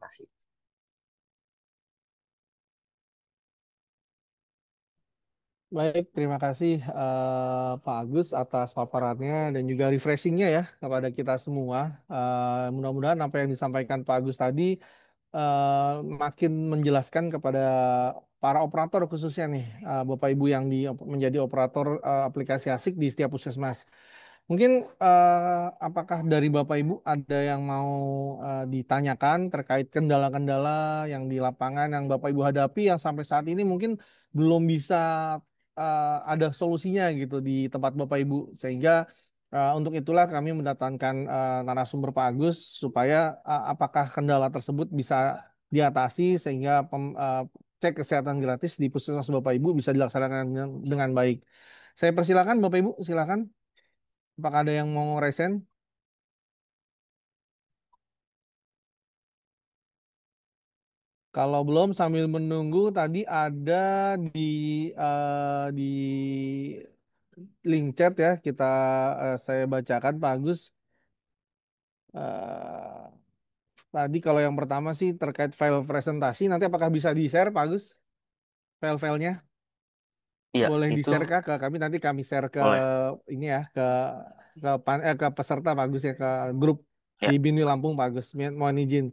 kasih. Baik, terima kasih Pak Agus atas paparannya dan juga refreshingnya ya kepada kita semua. Mudah-mudahan apa yang disampaikan Pak Agus tadi makin menjelaskan kepada para operator khususnya nih, Bapak Ibu yang menjadi operator aplikasi asik di setiap puskesmas. Mungkin apakah dari Bapak Ibu ada yang mau ditanyakan terkait kendala-kendala yang di lapangan yang Bapak Ibu hadapi yang sampai saat ini mungkin belum bisa ada solusinya gitu di tempat Bapak Ibu sehingga untuk itulah kami mendatangkan narasumber Pak Agus supaya apakah kendala tersebut bisa diatasi sehingga cek kesehatan gratis di puskesmas Bapak Ibu bisa dilaksanakan dengan baik. Saya persilakan Bapak Ibu, silakan. Apakah ada yang mau resen? Kalau belum sambil menunggu tadi ada di di link chat ya kita saya bacakan Pak Agus. Eh, Tadi kalau yang pertama sih terkait file presentasi nanti apakah bisa di-share Pak Agus file-filenya? Iya, Boleh itu di-share kah ke kami nanti kami share ke boleh. ini ya ke peserta Pak Agus ya ke grup di Ya, Bini Lampung Pak Agus. Mohon izin.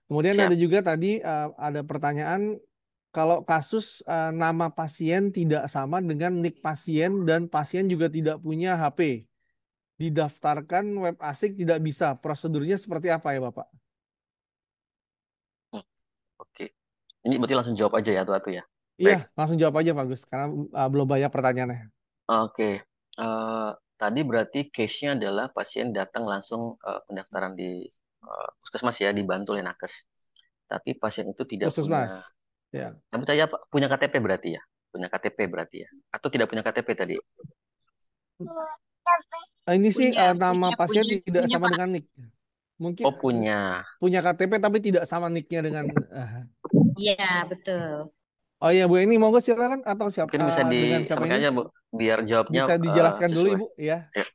Kemudian ada siap. juga tadi ada pertanyaan kalau kasus nama pasien tidak sama dengan nik pasien dan pasien juga tidak punya HP, didaftarkan web asik tidak bisa. Prosedurnya seperti apa ya Bapak? Hmm, oke. Ini berarti langsung jawab aja ya tuh ya. Iya, Baik. langsung jawab aja Pak Gus, karena belum banyak pertanyaannya. Oke. Eh, Tadi berarti case-nya adalah pasien datang langsung pendaftaran di puskesmas ya, dibantu oleh nakes. Tapi pasien itu tidak punya, Puskesmas. Ya. tapi tadi apa? Punya KTP berarti ya? Punya KTP berarti ya? Atau tidak punya KTP tadi? Ini sih Punya, nama punya, pasien punya, tidak punya sama Pak. dengan nik. Mungkin Oh, punya. punya KTP tapi tidak sama niknya dengan. eh. Iya, betul. Oh iya Bu, ini monggo silakan atau siap Mungkin bisa dengan siapa disampaikan ini? aja, Bu, biar jawabnya Bisa dijelaskan dulu sesuai. Ibu ya. Ya,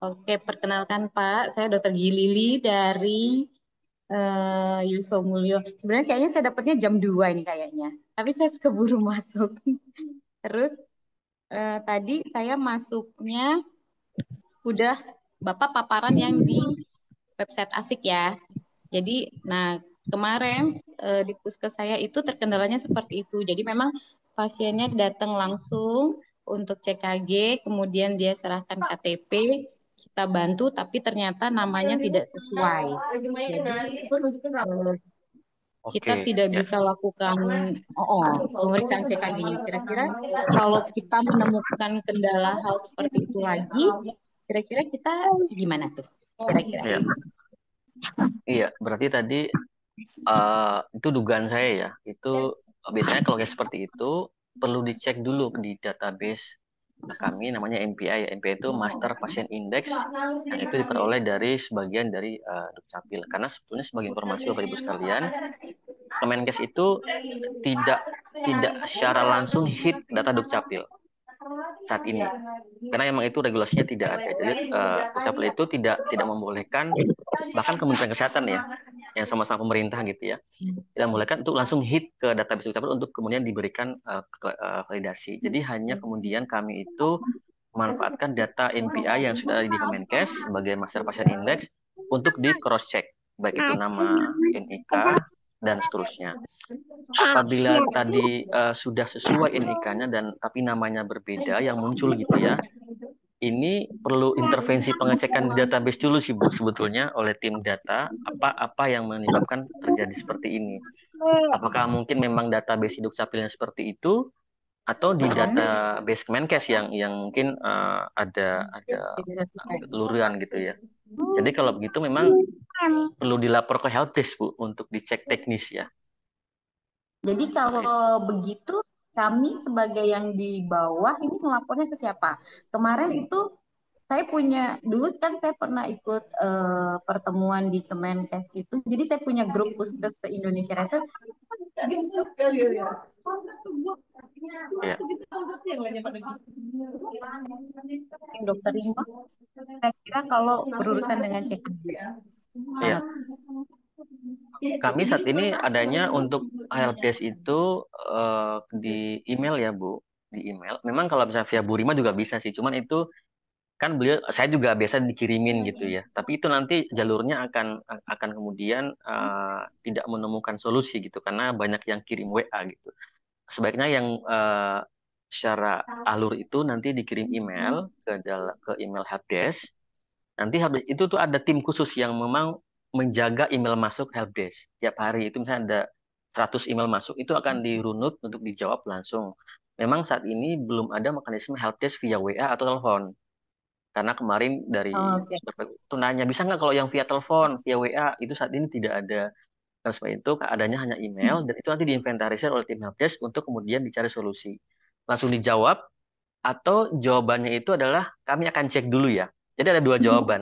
Oke, perkenalkan Pak, saya Dokter Gilili dari Yuso Mulyo. Sebenarnya kayaknya saya dapatnya jam 2 ini kayaknya. Tapi saya keburu masuk. Terus tadi saya masuknya udah Bapak paparan yang di website asik ya. Jadi, nah kemarin di puskes saya itu terkendalanya seperti itu. Jadi memang pasiennya datang langsung untuk CKG, kemudian dia serahkan KTP, kita bantu, tapi ternyata namanya tidak sesuai. Jadi eh, kita oke. tidak Ya, bisa lakukan pemeriksaan CKG-nya. Kira-kira kalau kita menemukan kendala hal seperti itu lagi, kira-kira kita gimana tuh? Kira-kira. ya. Iya, berarti tadi itu dugaan saya ya. Itu biasanya kalau kayak seperti itu perlu dicek dulu di database kami namanya MPI. MPI itu Master Patient Index yang itu diperoleh dari sebagian dari Dukcapil. Karena sebetulnya sebagai informasi Bapak Ibu sekalian, Kemenkes itu tidak tidak secara langsung hit data Dukcapil saat ini. Karena memang itu regulasinya tidak ada. Jadi Dukcapil itu tidak membolehkan, bahkan Kementerian Kesehatan ya, yang sama-sama pemerintah gitu ya, tidak membolehkan untuk langsung hit ke database Dukcapil untuk kemudian diberikan validasi. Jadi hanya kemudian kami itu memanfaatkan data NPI yang sudah ada di Kemenkes sebagai Master Patient Index untuk di cross check, baik itu nama NIK dan seterusnya. Apabila tadi sudah sesuai NIK-nya dan tapi namanya berbeda yang muncul gitu ya, ini perlu intervensi pengecekan di database dulu sih Bu sebetulnya oleh tim data apa yang menyebabkan terjadi seperti ini. Apakah mungkin memang database Dukcapilnya seperti itu atau di database Kemenkes yang mungkin ada kelurian gitu ya. Jadi kalau begitu memang perlu dilapor ke helpdesk Bu untuk dicek teknis ya. Jadi Seperti itu. kalau begitu kami sebagai yang di bawah ini ngelapornya ke siapa? Kemarin itu saya punya dulu kan saya pernah ikut pertemuan di Kemenkes itu. Jadi saya punya grup puskes se Indonesia Raya. Ya, Dokter Ringo, saya kira kalau berurusan dengan CKD ya. banget. Kami saat ini adanya untuk helpdesk itu di email ya, Bu. Di email. Memang kalau misalnya via Bu Rima juga bisa sih. Cuman itu kan beliau, saya juga biasa dikirimin gitu ya. Tapi itu nanti jalurnya akan kemudian tidak menemukan solusi gitu karena banyak yang kirim WA gitu. Sebaiknya yang secara alur itu nanti dikirim email ke email helpdesk. Nanti itu tuh ada tim khusus yang memang menjaga email masuk helpdesk tiap hari. Itu misalnya ada 100 email masuk, itu akan dirunut untuk dijawab langsung. Memang saat ini belum ada mekanisme helpdesk via WA atau telepon. Karena kemarin dari Oke. itu nanya, bisa nggak kalau yang via telepon, via WA, itu saat ini tidak ada. Dan sebab itu adanya hanya email, dan itu nanti diinventarisir oleh tim helpdesk untuk kemudian dicari solusi. Langsung dijawab, atau jawabannya itu adalah kami akan cek dulu ya. Jadi ada dua jawaban.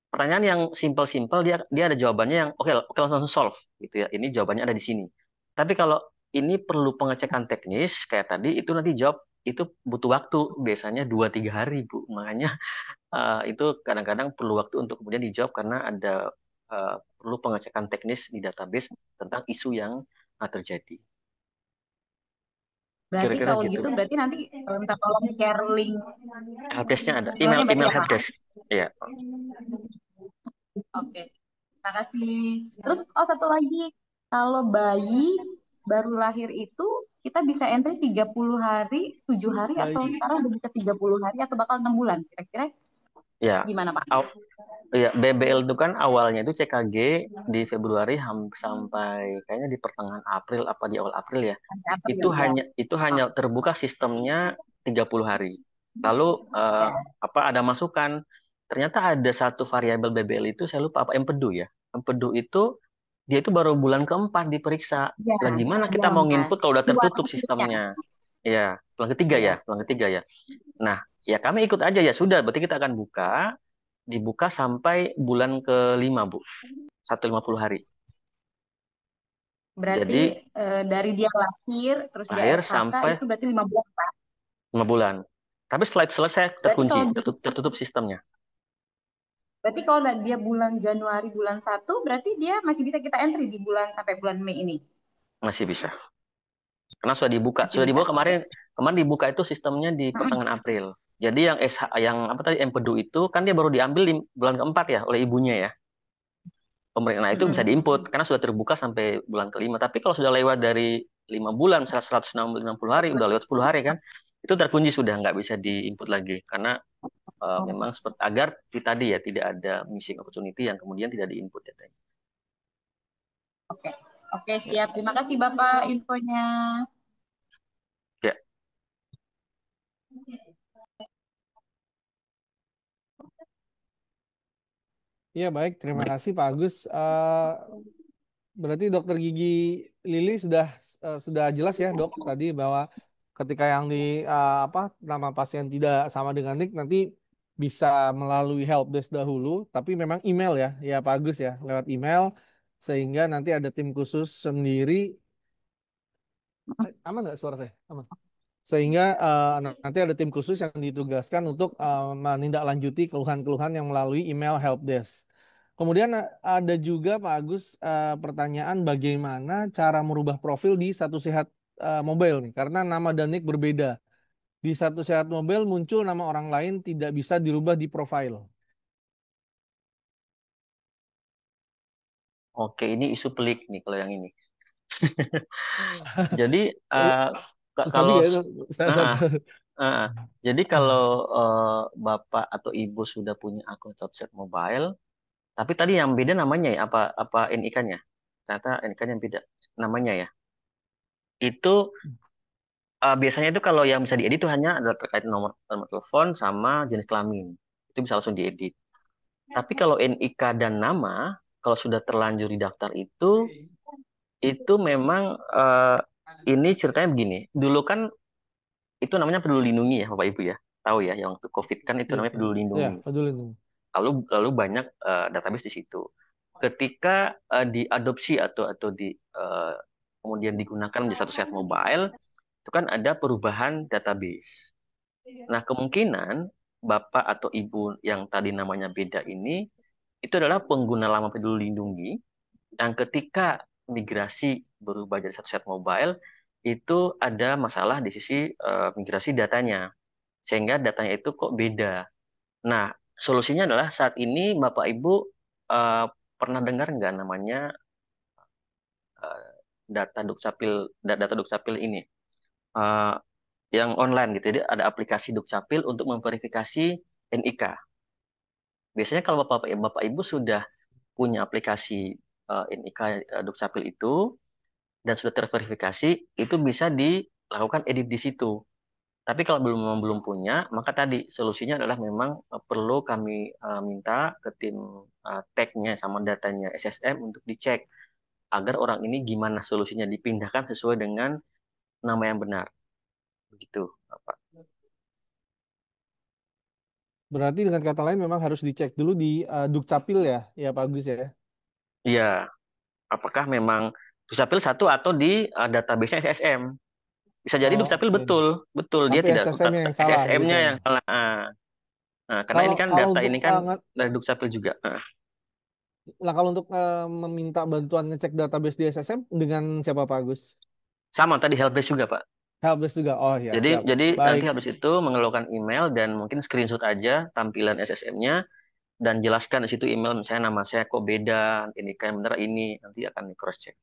Pertanyaan yang simple-simple dia dia ada jawabannya yang oke oke langsung solve gitu ya. Ini jawabannya ada di sini. Tapi kalau ini perlu pengecekan teknis kayak tadi itu nanti jawab itu butuh waktu biasanya 2-3 hari Bu. Makanya itu kadang-kadang perlu waktu untuk kemudian dijawab karena ada perlu pengecekan teknis di database tentang isu yang terjadi. Berarti Kira-kira kalau gitu. gitu, berarti nanti minta tolong share link Helpdesk-nya ada. Email emailnya berarti email ya Pak? helpdesk. Iya. Oke, terima kasih. Terus, oh satu lagi, kalau bayi baru lahir itu kita bisa entry 30 hari, 7 hari, atau Baik. sekarang udah bisa 30 hari, atau bakal 6 bulan? Kira-kira Ya. gimana Pak? Ya, BBL itu kan awalnya itu CKG di Februari sampai kayaknya di pertengahan April apa di awal April ya. Sampai April Itu ya? hanya itu Oh, hanya terbuka sistemnya 30 hari. Lalu ya. apa ada masukan? Ternyata ada satu variabel BBL itu saya lupa apa empedu ya. Empedu itu dia itu baru bulan keempat diperiksa. Ya, Lah gimana iya kita mau Mas. nginput kalau udah Dua tertutup kasusnya. sistemnya? Ya, bulan ketiga ya, Iya. bulan ketiga ya. Nah, ya kami ikut aja ya sudah, berarti kita akan dibuka sampai bulan kelima, Bu. 150 hari. Berarti Jadi dari dia lahir, terus dia lahir SHK, sampai itu berarti 5 bulan Pak. 5 bulan. Tapi setelah itu selesai Berarti terkunci, kalau tertutup sistemnya. Berarti kalau dia bulan Januari bulan 1, berarti dia masih bisa kita entry di bulan sampai bulan Mei ini. Masih bisa. Karena sudah dibuka. Masih Sudah bisa. dibuka Oke. kemarin kemarin dibuka itu sistemnya di pertengahan April. Jadi yang yang apa tadi empedu itu kan dia baru diambil di bulan keempat ya oleh ibunya ya. Pemerintah itu bisa Mm-mm. diinput karena sudah terbuka sampai bulan kelima. Tapi kalau sudah lewat dari 5 bulan, misalnya 160 hari, udah lewat 10 hari kan, itu terkunci sudah nggak bisa diinput lagi karena memang seperti agar tadi ya tidak ada missing opportunity yang kemudian tidak diinput datanya. Oke. Oke, siap. Terima kasih Bapak infonya. Ya, Iya baik, terima kasih Pak Agus. Berarti Dokter Gigi Lili sudah jelas ya Dok tadi bahwa ketika yang di apa nama pasien tidak sama dengan NIK nanti bisa melalui helpdesk dahulu, tapi memang email ya Pak Agus ya lewat email sehingga nanti ada tim khusus sendiri. Aman nggak suara saya? Aman. Sehingga nanti ada tim khusus yang ditugaskan untuk menindaklanjuti keluhan-keluhan yang melalui email helpdesk. Kemudian ada juga Pak Agus pertanyaan bagaimana cara merubah profil di Satu Sehat Mobile nih, karena nama dan nick berbeda. Di Satu Sehat Mobile muncul nama orang lain tidak bisa dirubah di profil. oke ini isu pelik nih kalau yang ini. Jadi Oh, susah kalau juga itu. uh, uh, uh, jadi kalau Bapak atau Ibu sudah punya akun Totset Mobile, tapi tadi yang beda namanya ya apa apa NIK-nya? Ternyata NIK-nya yang beda namanya ya. Itu biasanya itu kalau yang bisa diedit itu hanya adalah terkait nomor telepon sama jenis kelamin. Itu bisa langsung diedit. Tapi kalau NIK dan nama, kalau sudah terlanjur di daftar itu memang ini ceritanya begini. Dulu kan itu namanya Peduli Lindungi ya Bapak Ibu ya. Tahu ya, yang waktu COVID kan itu Iya, namanya Peduli ya, Lindungi. peduli nih. Lalu banyak database di situ. Ketika diadopsi atau kemudian digunakan di Satu Sehat Mobile, itu kan ada perubahan database. Nah, kemungkinan Bapak atau Ibu yang tadi namanya beda ini, itu adalah pengguna lama Peduli Lindungi yang ketika migrasi berubah jadi satu set mobile, itu ada masalah di sisi migrasi datanya. Sehingga datanya itu kok beda. Nah, solusinya adalah saat ini Bapak Ibu eh, pernah dengar nggak namanya eh, data Dukcapil ini? Eh, yang online gitu. Jadi ada aplikasi Dukcapil untuk memverifikasi NIK. Biasanya kalau Bapak Ibu sudah punya aplikasi NIK Dukcapil itu dan sudah terverifikasi, itu bisa dilakukan edit di situ. Tapi kalau belum punya, maka tadi solusinya adalah memang perlu kami minta ke tim tag-nya sama datanya SSM untuk dicek agar orang ini gimana solusinya dipindahkan sesuai dengan nama yang benar. Begitu, Pak. Berarti dengan kata lain memang harus dicek dulu di Dukcapil ya, ya Pak Agus ya. Iya, apakah memang Dukcapil satu atau di database-nya SSM? Bisa jadi Oh, Dukcapil oke. betul, betul dia Tapi tidak SSM-nya yang salah gitu SSM-nya ya. yang salah. Nah, karena Kalau ini kan kalau data untuk ini kan dari Dukcapil juga. nah kalau untuk meminta bantuan ngecek database di SSM dengan siapa Pak Agus? Sama tadi helpdesk juga, Pak. Helpdesk juga. Oh ya, Jadi siap. jadi nanti Baik. habis itu mengeluarkan email dan mungkin screenshot aja tampilan SSM-nya dan jelaskan di situ email misalnya nama saya kok beda, ini kayak bener ini nanti akan di cross check.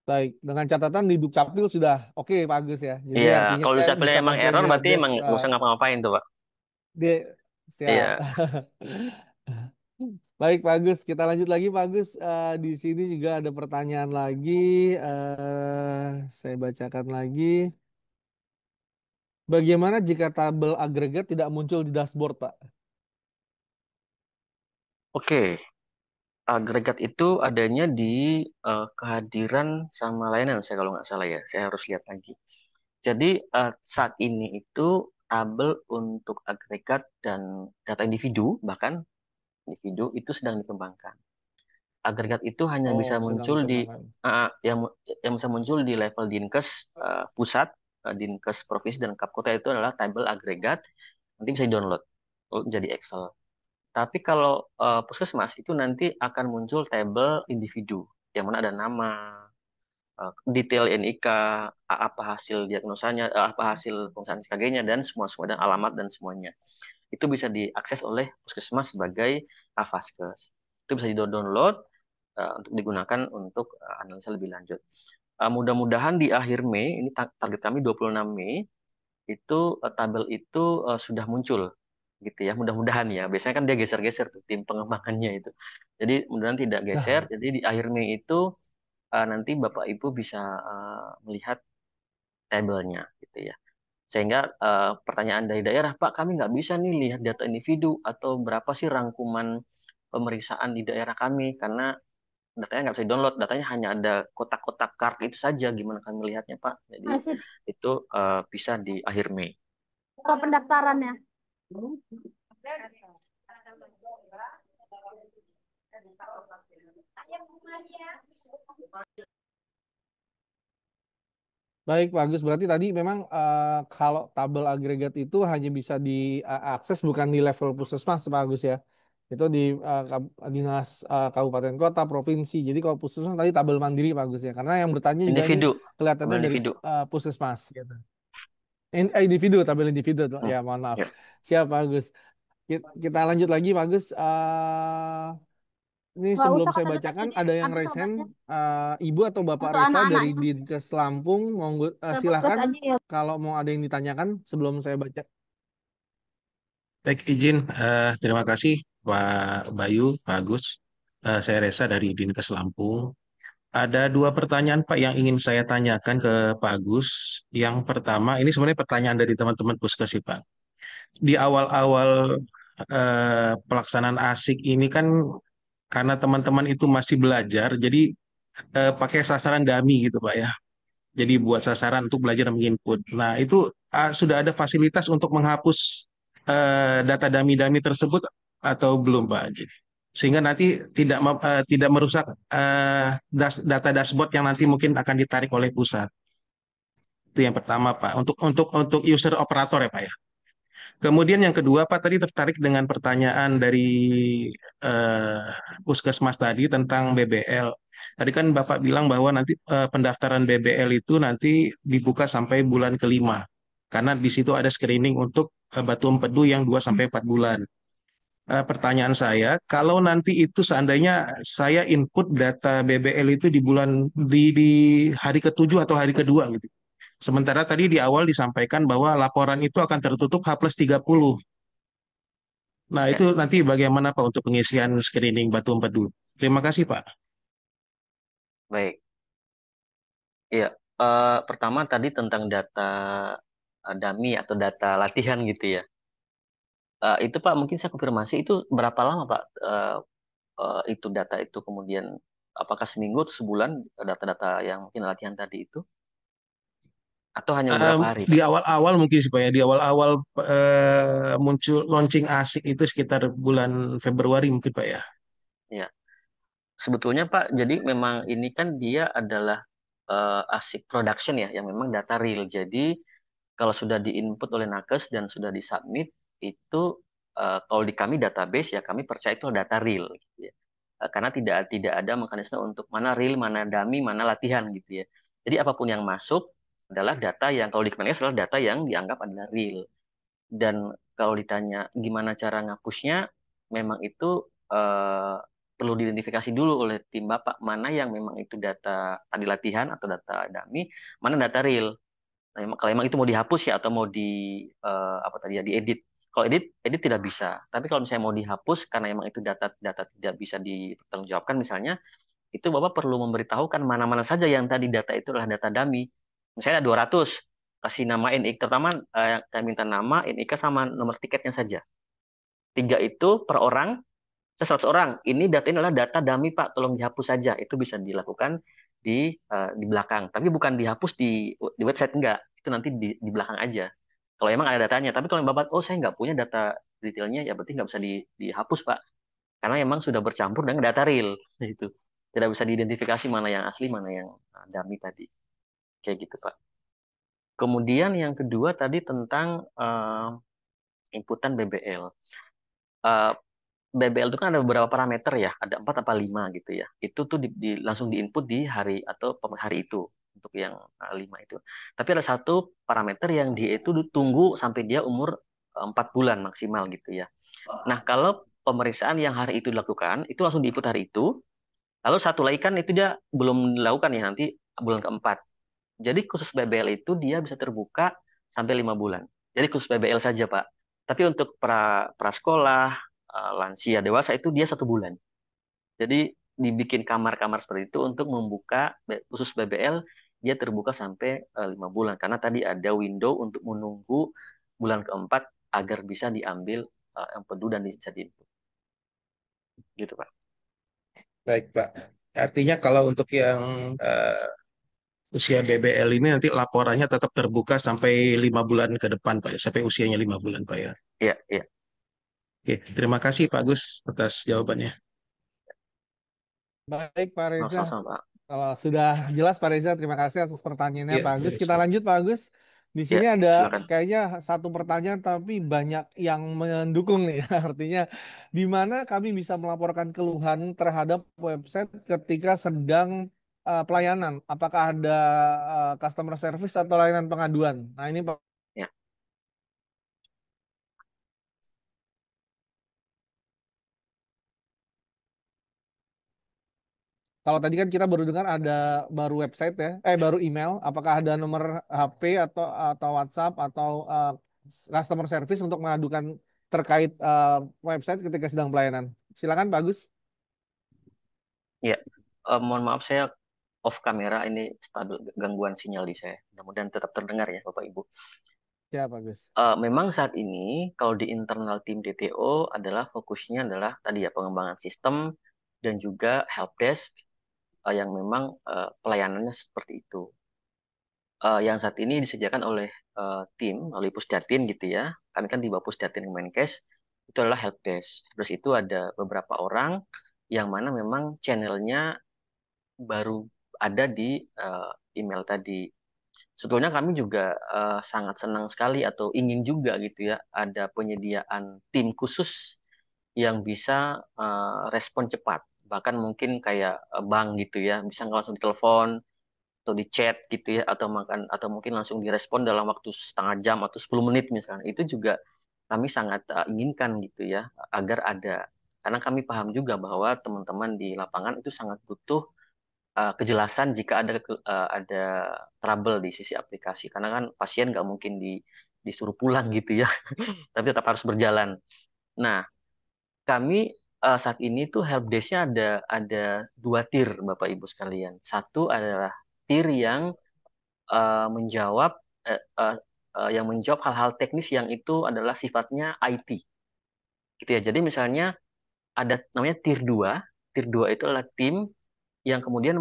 Baik, dengan catatan di Dukcapil sudah oke Pak Agus ya. Jadi Iya, artinya kalau Dukcapilnya bisa emang bantuan error di berarti helpdesk emang nggak usah ngapa-ngapain tuh, Pak. di siap. Iya. Baik Pak Agus, kita lanjut lagi Pak Agus. Di sini juga ada pertanyaan lagi. Saya bacakan lagi. Bagaimana jika tabel agregat tidak muncul di dashboard, Pak? Oke, agregat itu adanya di kehadiran sama layanan saya kalau nggak salah ya. Saya harus lihat lagi. Jadi saat ini itu tabel untuk agregat dan data individu bahkan individu itu sedang dikembangkan. Agregat itu hanya bisa Oh, sedang muncul di dikembangkan. yang bisa muncul di level Dinkes pusat, Dinkes provinsi dan Kapkota itu adalah tabel agregat. Nanti bisa di-download jadi Excel. Tapi kalau puskesmas itu nanti akan muncul tabel individu yang mana ada nama, detail NIK, apa hasil diagnosanya, apa hasil pemeriksaan EKG-nya dan semua dan alamat dan semuanya. Itu bisa diakses oleh puskesmas sebagai Vaskes. Itu bisa di-download untuk digunakan untuk analisa lebih lanjut. Mudah-mudahan di akhir Mei, ini target kami 26 Mei, itu tabel itu sudah muncul gitu ya. Mudah-mudahan ya. Biasanya kan dia geser-geser tuh tim pengembangannya itu. Jadi mudah-mudahan tidak geser. Nah, Jadi di akhir Mei itu nanti Bapak Ibu bisa melihat tabelnya gitu ya. Sehingga pertanyaan dari daerah, Pak, kami nggak bisa nih lihat data individu atau berapa sih rangkuman pemeriksaan di daerah kami karena datanya nggak bisa download, datanya hanya ada kotak-kotak kart itu saja. Gimana kami melihatnya, Pak? Jadi Masih itu bisa di akhir Mei. buka pendaftarannya. baik, Pak Agus. Berarti tadi memang kalau tabel agregat itu hanya bisa diakses bukan di level puskesmas, Pak Agus ya. Itu di dinas kabupaten kota, provinsi. Jadi kalau puskesmas tadi tabel mandiri, Pak Agus ya. Karena yang bertanya juga ini Individu, kelihatannya tabel dari individu. puskesmas gitu. Individu, tabel individu. Hmm, Ya, mohon maaf. ya. Siap, Pak Agus. Kita lanjut lagi, Pak Agus. Ini Nggak sebelum usah saya katanya bacakan, jadi ada yang habis raise hand. obatnya Ibu atau Bapak untuk Reza anak-anak dari ya. Dinkes Lampung, monggo, Dapat gas silakan aja ya. kalau mau ada yang ditanyakan sebelum saya baca. Baik, izin. Terima kasih Pak Bayu, Pak Agus. Saya Resa dari Dinkes Lampung. Ada dua pertanyaan Pak yang ingin saya tanyakan ke Pak Agus. Yang pertama, ini sebenarnya pertanyaan dari teman-teman Puskes sih Pak. Di awal-awal pelaksanaan ASIK ini kan karena teman-teman itu masih belajar, jadi pakai sasaran dummy gitu Pak ya. Jadi buat sasaran untuk belajar dan menginput. Nah, itu sudah ada fasilitas untuk menghapus data dummy-dummy tersebut atau belum, Pak? Jadi, sehingga nanti tidak merusak data dashboard yang nanti mungkin akan ditarik oleh pusat. Itu yang pertama, Pak. Untuk user operator ya, Pak ya. Kemudian yang kedua, Pak, tadi tertarik dengan pertanyaan dari eh, Puskesmas tadi tentang BBL. Tadi kan Bapak bilang bahwa nanti pendaftaran BBL itu nanti dibuka sampai bulan kelima. Karena di situ ada screening untuk batu empedu yang 2 sampai 4 bulan. Pertanyaan saya, kalau nanti itu seandainya saya input data BBL itu di hari ketujuh atau hari kedua gitu. Sementara tadi di awal disampaikan bahwa laporan itu akan tertutup H+30. Nah, Ya, itu nanti bagaimana Pak untuk pengisian screening batu empedu? Terima kasih Pak. baik. Iya, pertama tadi tentang data dummy atau data latihan gitu ya. Itu Pak, mungkin saya konfirmasi itu berapa lama Pak itu data itu kemudian apakah seminggu atau sebulan data-data yang mungkin latihan tadi itu atau hanya beberapa hari Di Pak? awal-awal mungkin sih Pak ya, di awal-awal muncul launching asik itu sekitar bulan Februari mungkin Pak ya. Ya, sebetulnya Pak, jadi memang ini kan dia adalah ASIC production ya, yang memang data real. Jadi kalau sudah diinput oleh Nakes dan sudah disubmit itu kalau di kami database ya kami percaya itu data real gitu ya. Karena tidak ada mekanisme untuk mana real, mana dummy, mana latihan gitu ya. Jadi apapun yang masuk adalah data yang kalau di Kemenkes adalah data yang dianggap adalah real. Dan kalau ditanya gimana cara ngapusnya, memang itu eh, perlu diidentifikasi dulu oleh tim Bapak mana yang memang itu data tadi latihan atau data dummy, mana data real. Nah, kalau emang itu mau dihapus ya atau mau apa tadi ya diedit. Kalau edit tidak bisa. Tapi kalau misalnya mau dihapus karena emang itu data tidak bisa dipertanggungjawabkan misalnya, itu Bapak perlu memberitahukan mana-mana saja yang tadi data itu adalah data dummy. Misalnya 200, kasih nama NIK, terutama kami minta nama, NIK sama nomor tiketnya saja. Tiga itu per orang, 100 orang. Ini data ini adalah data dummy Pak, tolong dihapus saja. Itu bisa dilakukan di belakang. Tapi bukan dihapus di website enggak. Itu nanti di belakang aja. Kalau emang ada datanya. Tapi kalau Bapak, oh saya nggak punya data detailnya, ya berarti nggak bisa dihapus Pak. Karena emang sudah bercampur dengan data real. Itu tidak bisa diidentifikasi mana yang asli, mana yang dummy tadi. Kayak gitu Pak. Kemudian yang kedua tadi tentang inputan BBL. Uh, BBL itu kan ada beberapa parameter ya, ada 4 apa 5 gitu ya. Itu tuh langsung diinput di hari atau hari itu untuk yang 5 itu. Tapi ada satu parameter yang dia itu ditunggu sampai dia umur 4 bulan maksimal gitu ya. Nah, kalau pemeriksaan yang hari itu dilakukan, itu langsung diinput hari itu. Lalu satu lagi kan itu dia belum dilakukan ya nanti bulan keempat. Jadi khusus BBL itu dia bisa terbuka sampai 5 bulan. Jadi khusus BBL saja, Pak. Tapi untuk prasekolah, lansia, dewasa itu dia 1 bulan. Jadi dibikin kamar-kamar seperti itu untuk membuka khusus BBL dia terbuka sampai 5 bulan karena tadi ada window untuk menunggu bulan keempat agar bisa diambil empedu dan bisa diinput. Gitu, Pak. Baik Pak. Artinya kalau untuk yang usia BBL ini nanti laporannya tetap terbuka sampai 5 bulan ke depan Pak ya, sampai usianya 5 bulan Pak ya. Iya, iya. Oke, terima kasih Pak Gus atas jawabannya. Baik, Pak Reza. Sama-sama, Pak. Kalau sudah jelas Pak Reza, terima kasih atas pertanyaannya Iya, Pak Agus. Kita lanjut Pak Agus. Di Ya, sini ada silakan. kayaknya satu pertanyaan tapi banyak yang mendukung nih. Artinya di mana kami bisa melaporkan keluhan terhadap website ketika sedang pelayanan? Apakah ada customer service atau layanan pengaduan? Nah ini Pak. Ya. Kalau tadi kan kita baru dengar ada baru website ya, baru email. Apakah ada nomor HP atau WhatsApp atau customer service untuk mengadukan terkait website ketika sedang pelayanan? Silakan, bagus. Ya, mohon maaf saya off kamera ini stabil gangguan sinyal di saya. Mudah-mudahan tetap terdengar ya Bapak Ibu. Ya, bagus. Memang saat ini kalau di internal tim DTO adalah fokusnya adalah tadi ya pengembangan sistem dan juga helpdesk yang memang pelayanannya seperti itu. Yang saat ini disediakan oleh tim oleh Pusdatin gitu ya. Kami kan di bawah Pusdatin Kemenkes itu adalah helpdesk. Terus itu ada beberapa orang yang mana memang channelnya baru ada di email tadi. sebetulnya kami juga sangat senang sekali atau ingin juga gitu ya ada penyediaan tim khusus yang bisa respon cepat. Bahkan mungkin kayak bank gitu ya, bisa nggak langsung ditelepon atau di chat gitu ya, atau mungkin langsung direspon dalam waktu setengah jam atau 10 menit misalnya. Itu juga kami sangat inginkan gitu ya, agar ada. Karena kami paham juga bahwa teman-teman di lapangan itu sangat butuh kejelasan jika ada trouble di sisi aplikasi. Karena kan pasien nggak mungkin disuruh pulang gitu ya, tapi tetap harus berjalan. Nah, kami saat ini tuh helpdesk-nya ada dua tier, Bapak Ibu sekalian. Satu adalah tier menjawab eh, eh, yang menjawab hal-hal teknis yang itu adalah sifatnya IT, gitu ya. Jadi misalnya ada namanya tier 2. Tier 2 itu adalah tim yang kemudian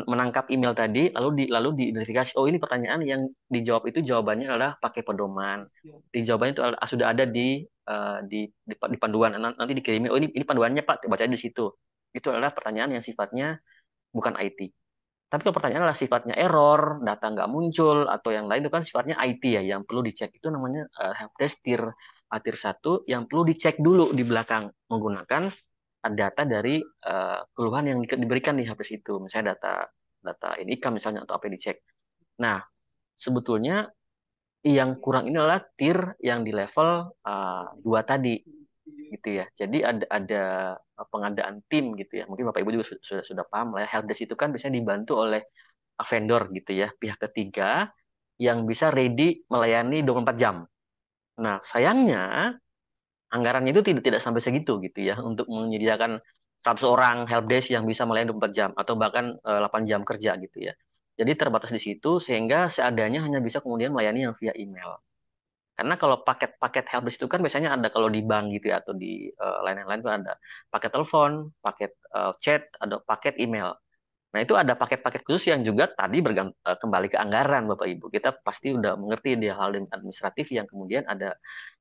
menangkap email tadi, lalu diidentifikasi, oh ini pertanyaan yang dijawab itu jawabannya adalah pakai pedoman. Di jawabannya itu sudah ada di panduan, nanti dikirimin, oh ini panduannya Pak, baca di situ. Itu adalah pertanyaan yang sifatnya bukan IT. Tapi kalau pertanyaan adalah sifatnya error, data nggak muncul, atau yang lain itu kan sifatnya IT ya, yang perlu dicek. Itu namanya helpdesk tier 1 yang perlu dicek dulu di belakang menggunakan data dari keluhan yang diberikan di helpdesk itu. Misalnya data data NIK misalnya atau apa yang dicek. Nah, sebetulnya yang kurang ini adalah tier yang di level 2 tadi gitu ya. Jadi ada pengadaan tim gitu ya. Mungkin Bapak Ibu juga sudah paham lah ya. Helpdesk itu kan biasanya dibantu oleh vendor gitu ya, pihak ketiga yang bisa ready melayani 24 jam. Nah, sayangnya anggarannya itu tidak sampai segitu gitu ya untuk menyediakan 100 orang helpdesk yang bisa melayani 24 jam atau bahkan 8 jam kerja gitu ya. Jadi terbatas di situ sehingga seadanya hanya bisa kemudian melayani yang via email. Karena kalau paket-paket helpdesk itu kan biasanya ada kalau di bank gitu ya atau di lain-lain itu ada paket telepon, paket chat, ada paket email. Nah, itu ada paket-paket khusus yang juga tadi kembali ke anggaran, Bapak Ibu. Kita pasti udah mengerti di hal administratif yang kemudian ada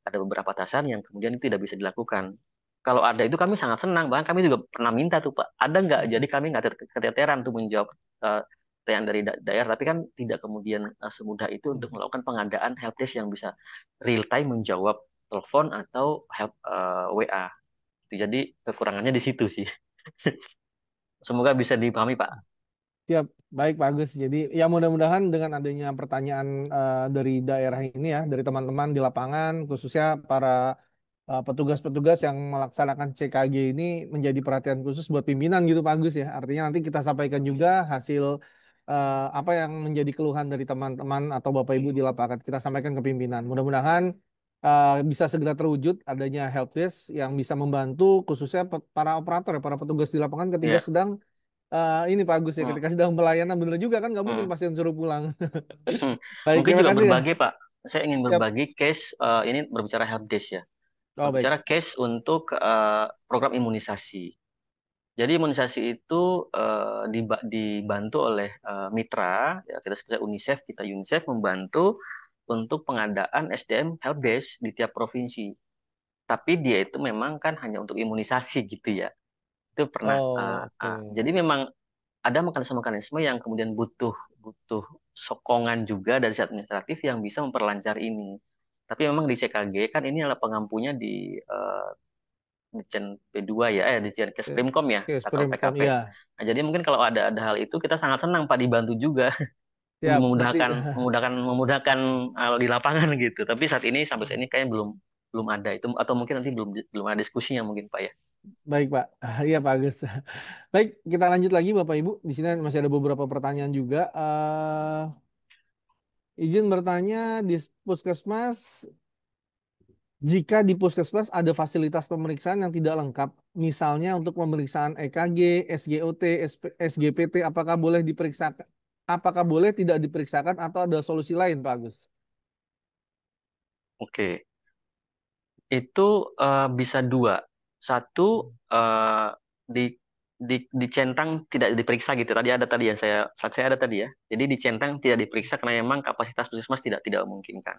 beberapa batasan yang kemudian itu tidak bisa dilakukan. Kalau ada itu kami sangat senang, bahkan kami juga pernah minta tuh Pak, ada nggak? Jadi kami nggak keteteran tuh menjawab pertanyaan dari daerah, tapi kan tidak kemudian semudah itu untuk melakukan pengadaan helpdesk yang bisa real time menjawab telepon atau WA. Jadi kekurangannya di situ sih. Semoga bisa dipahami Pak. Siap, baik Pak Agus. Jadi ya mudah-mudahan dengan adanya pertanyaan dari daerah ini ya, dari teman-teman di lapangan, khususnya para petugas-petugas yang melaksanakan CKG ini menjadi perhatian khusus buat pimpinan gitu Pak Agus ya. Artinya nanti kita sampaikan juga hasil apa yang menjadi keluhan dari teman-teman atau Bapak Ibu di lapangan. Kita sampaikan ke pimpinan. Mudah-mudahan bisa segera terwujud adanya helpdesk yang bisa membantu khususnya para operator ya, para petugas di lapangan ketika Ya. sedang ini Pak Agus ya, Hmm. ketika sedang pelayanan bener juga kan nggak mungkin Hmm. pasien suruh pulang. Hmm. Baik, Mungkin terima juga kasih ya. berbagi, Pak. Saya ingin Siap. berbagi case ini berbicara helpdesk ya. Oh baik. Berbicara case untuk program imunisasi. Jadi imunisasi itu dibantu oleh mitra, ya kita seperti UNICEF, UNICEF membantu untuk pengadaan SDM helpdesk di tiap provinsi. Tapi dia itu memang kan hanya untuk imunisasi gitu ya. Itu pernah. Oh oke. Jadi memang ada mekanisme-mekanisme yang kemudian butuh butuh sokongan juga dari sisi administratif yang bisa memperlancar ini. Tapi memang di CKG kan ini adalah pengampunya di Dirjen P2 ya, Dirjen Kesprimkom ya, Oke, atau Spremcom PKP. iya. Nah, jadi mungkin kalau ada hal itu kita sangat senang Pak dibantu juga untuk Siap. Nanti memudahkan di lapangan gitu. Tapi saat ini sampai saat ini kayaknya belum belum ada itu atau mungkin nanti belum belum ada diskusinya mungkin Pak ya. baik Pak. Iya Pak Agus. Baik, kita lanjut lagi Bapak Ibu. Di sini masih ada beberapa pertanyaan juga. Izin bertanya di Puskesmas, jika di Puskesmas ada fasilitas pemeriksaan yang tidak lengkap, misalnya untuk pemeriksaan EKG, SGOT, SGPT, apakah boleh diperiksakan? Apakah boleh tidak diperiksakan atau ada solusi lain, Pak Agus? Oke, itu bisa dua. Satu di dicentang tidak diperiksa gitu. Tadi yang saya ada tadi ya. Jadi dicentang tidak diperiksa karena memang kapasitas puskesmas tidak memungkinkan.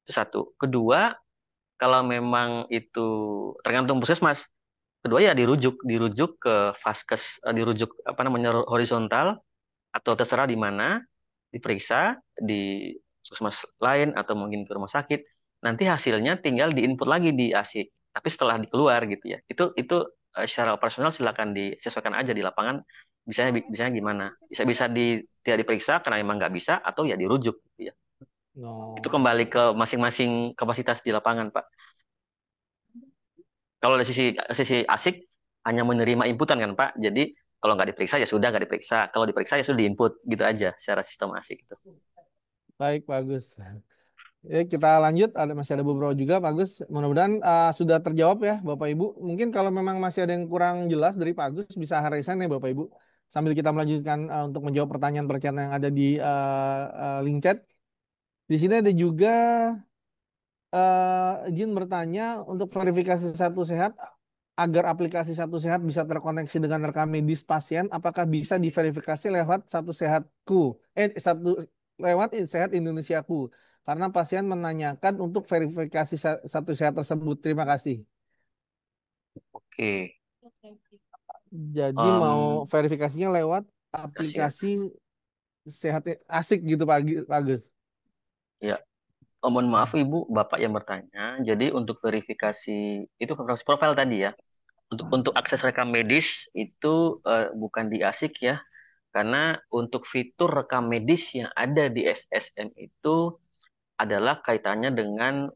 Itu satu. Kedua, kalau memang itu tergantung puskesmas. Kedua ya dirujuk ke vaskes, dirujuk apa namanya horizontal atau terserah di mana. diperiksa di puskesmas lain atau mungkin ke rumah sakit, nanti hasilnya tinggal diinput lagi di ASIK. Tapi setelah dikeluar gitu ya, itu secara operasional silakan disesuaikan aja di lapangan. Bisanya gimana? Bisa tidak diperiksa karena memang nggak bisa, atau ya dirujuk gitu ya. Itu No, kembali ke masing-masing kapasitas di lapangan, Pak. Kalau dari sisi ASIK hanya menerima inputan kan, Pak. Jadi kalau nggak diperiksa ya sudah nggak diperiksa. Kalau diperiksa ya sudah diinput gitu aja secara sistem ASIK itu. baik bagus. Ya, kita lanjut. Masih ada beberapa juga, Pak Agus. Mudah-mudahan sudah terjawab ya, Bapak Ibu. Mungkin kalau memang masih ada yang kurang jelas dari Pak Agus, bisa resign ya, Bapak Ibu. Sambil kita melanjutkan untuk menjawab pertanyaan-pertanyaan yang ada di link chat. Di sini ada juga izin bertanya untuk verifikasi Satu Sehat agar aplikasi Satu Sehat bisa terkoneksi dengan rekam medis pasien, apakah bisa diverifikasi lewat Satu Sehatku? Lewat Sehat Indonesiaku. Karena pasien menanyakan untuk verifikasi Satu Sehat tersebut. Terima kasih. Oke. Jadi mau verifikasinya lewat Kasih ya. aplikasi Sehat Asik gitu Pak Agus. Ya. Mohon maaf Ibu, Bapak yang bertanya. Jadi untuk verifikasi itu verifikasi profil tadi ya. Untuk akses rekam medis itu bukan di ASIK ya. Karena untuk fitur rekam medis yang ada di SSM itu adalah kaitannya dengan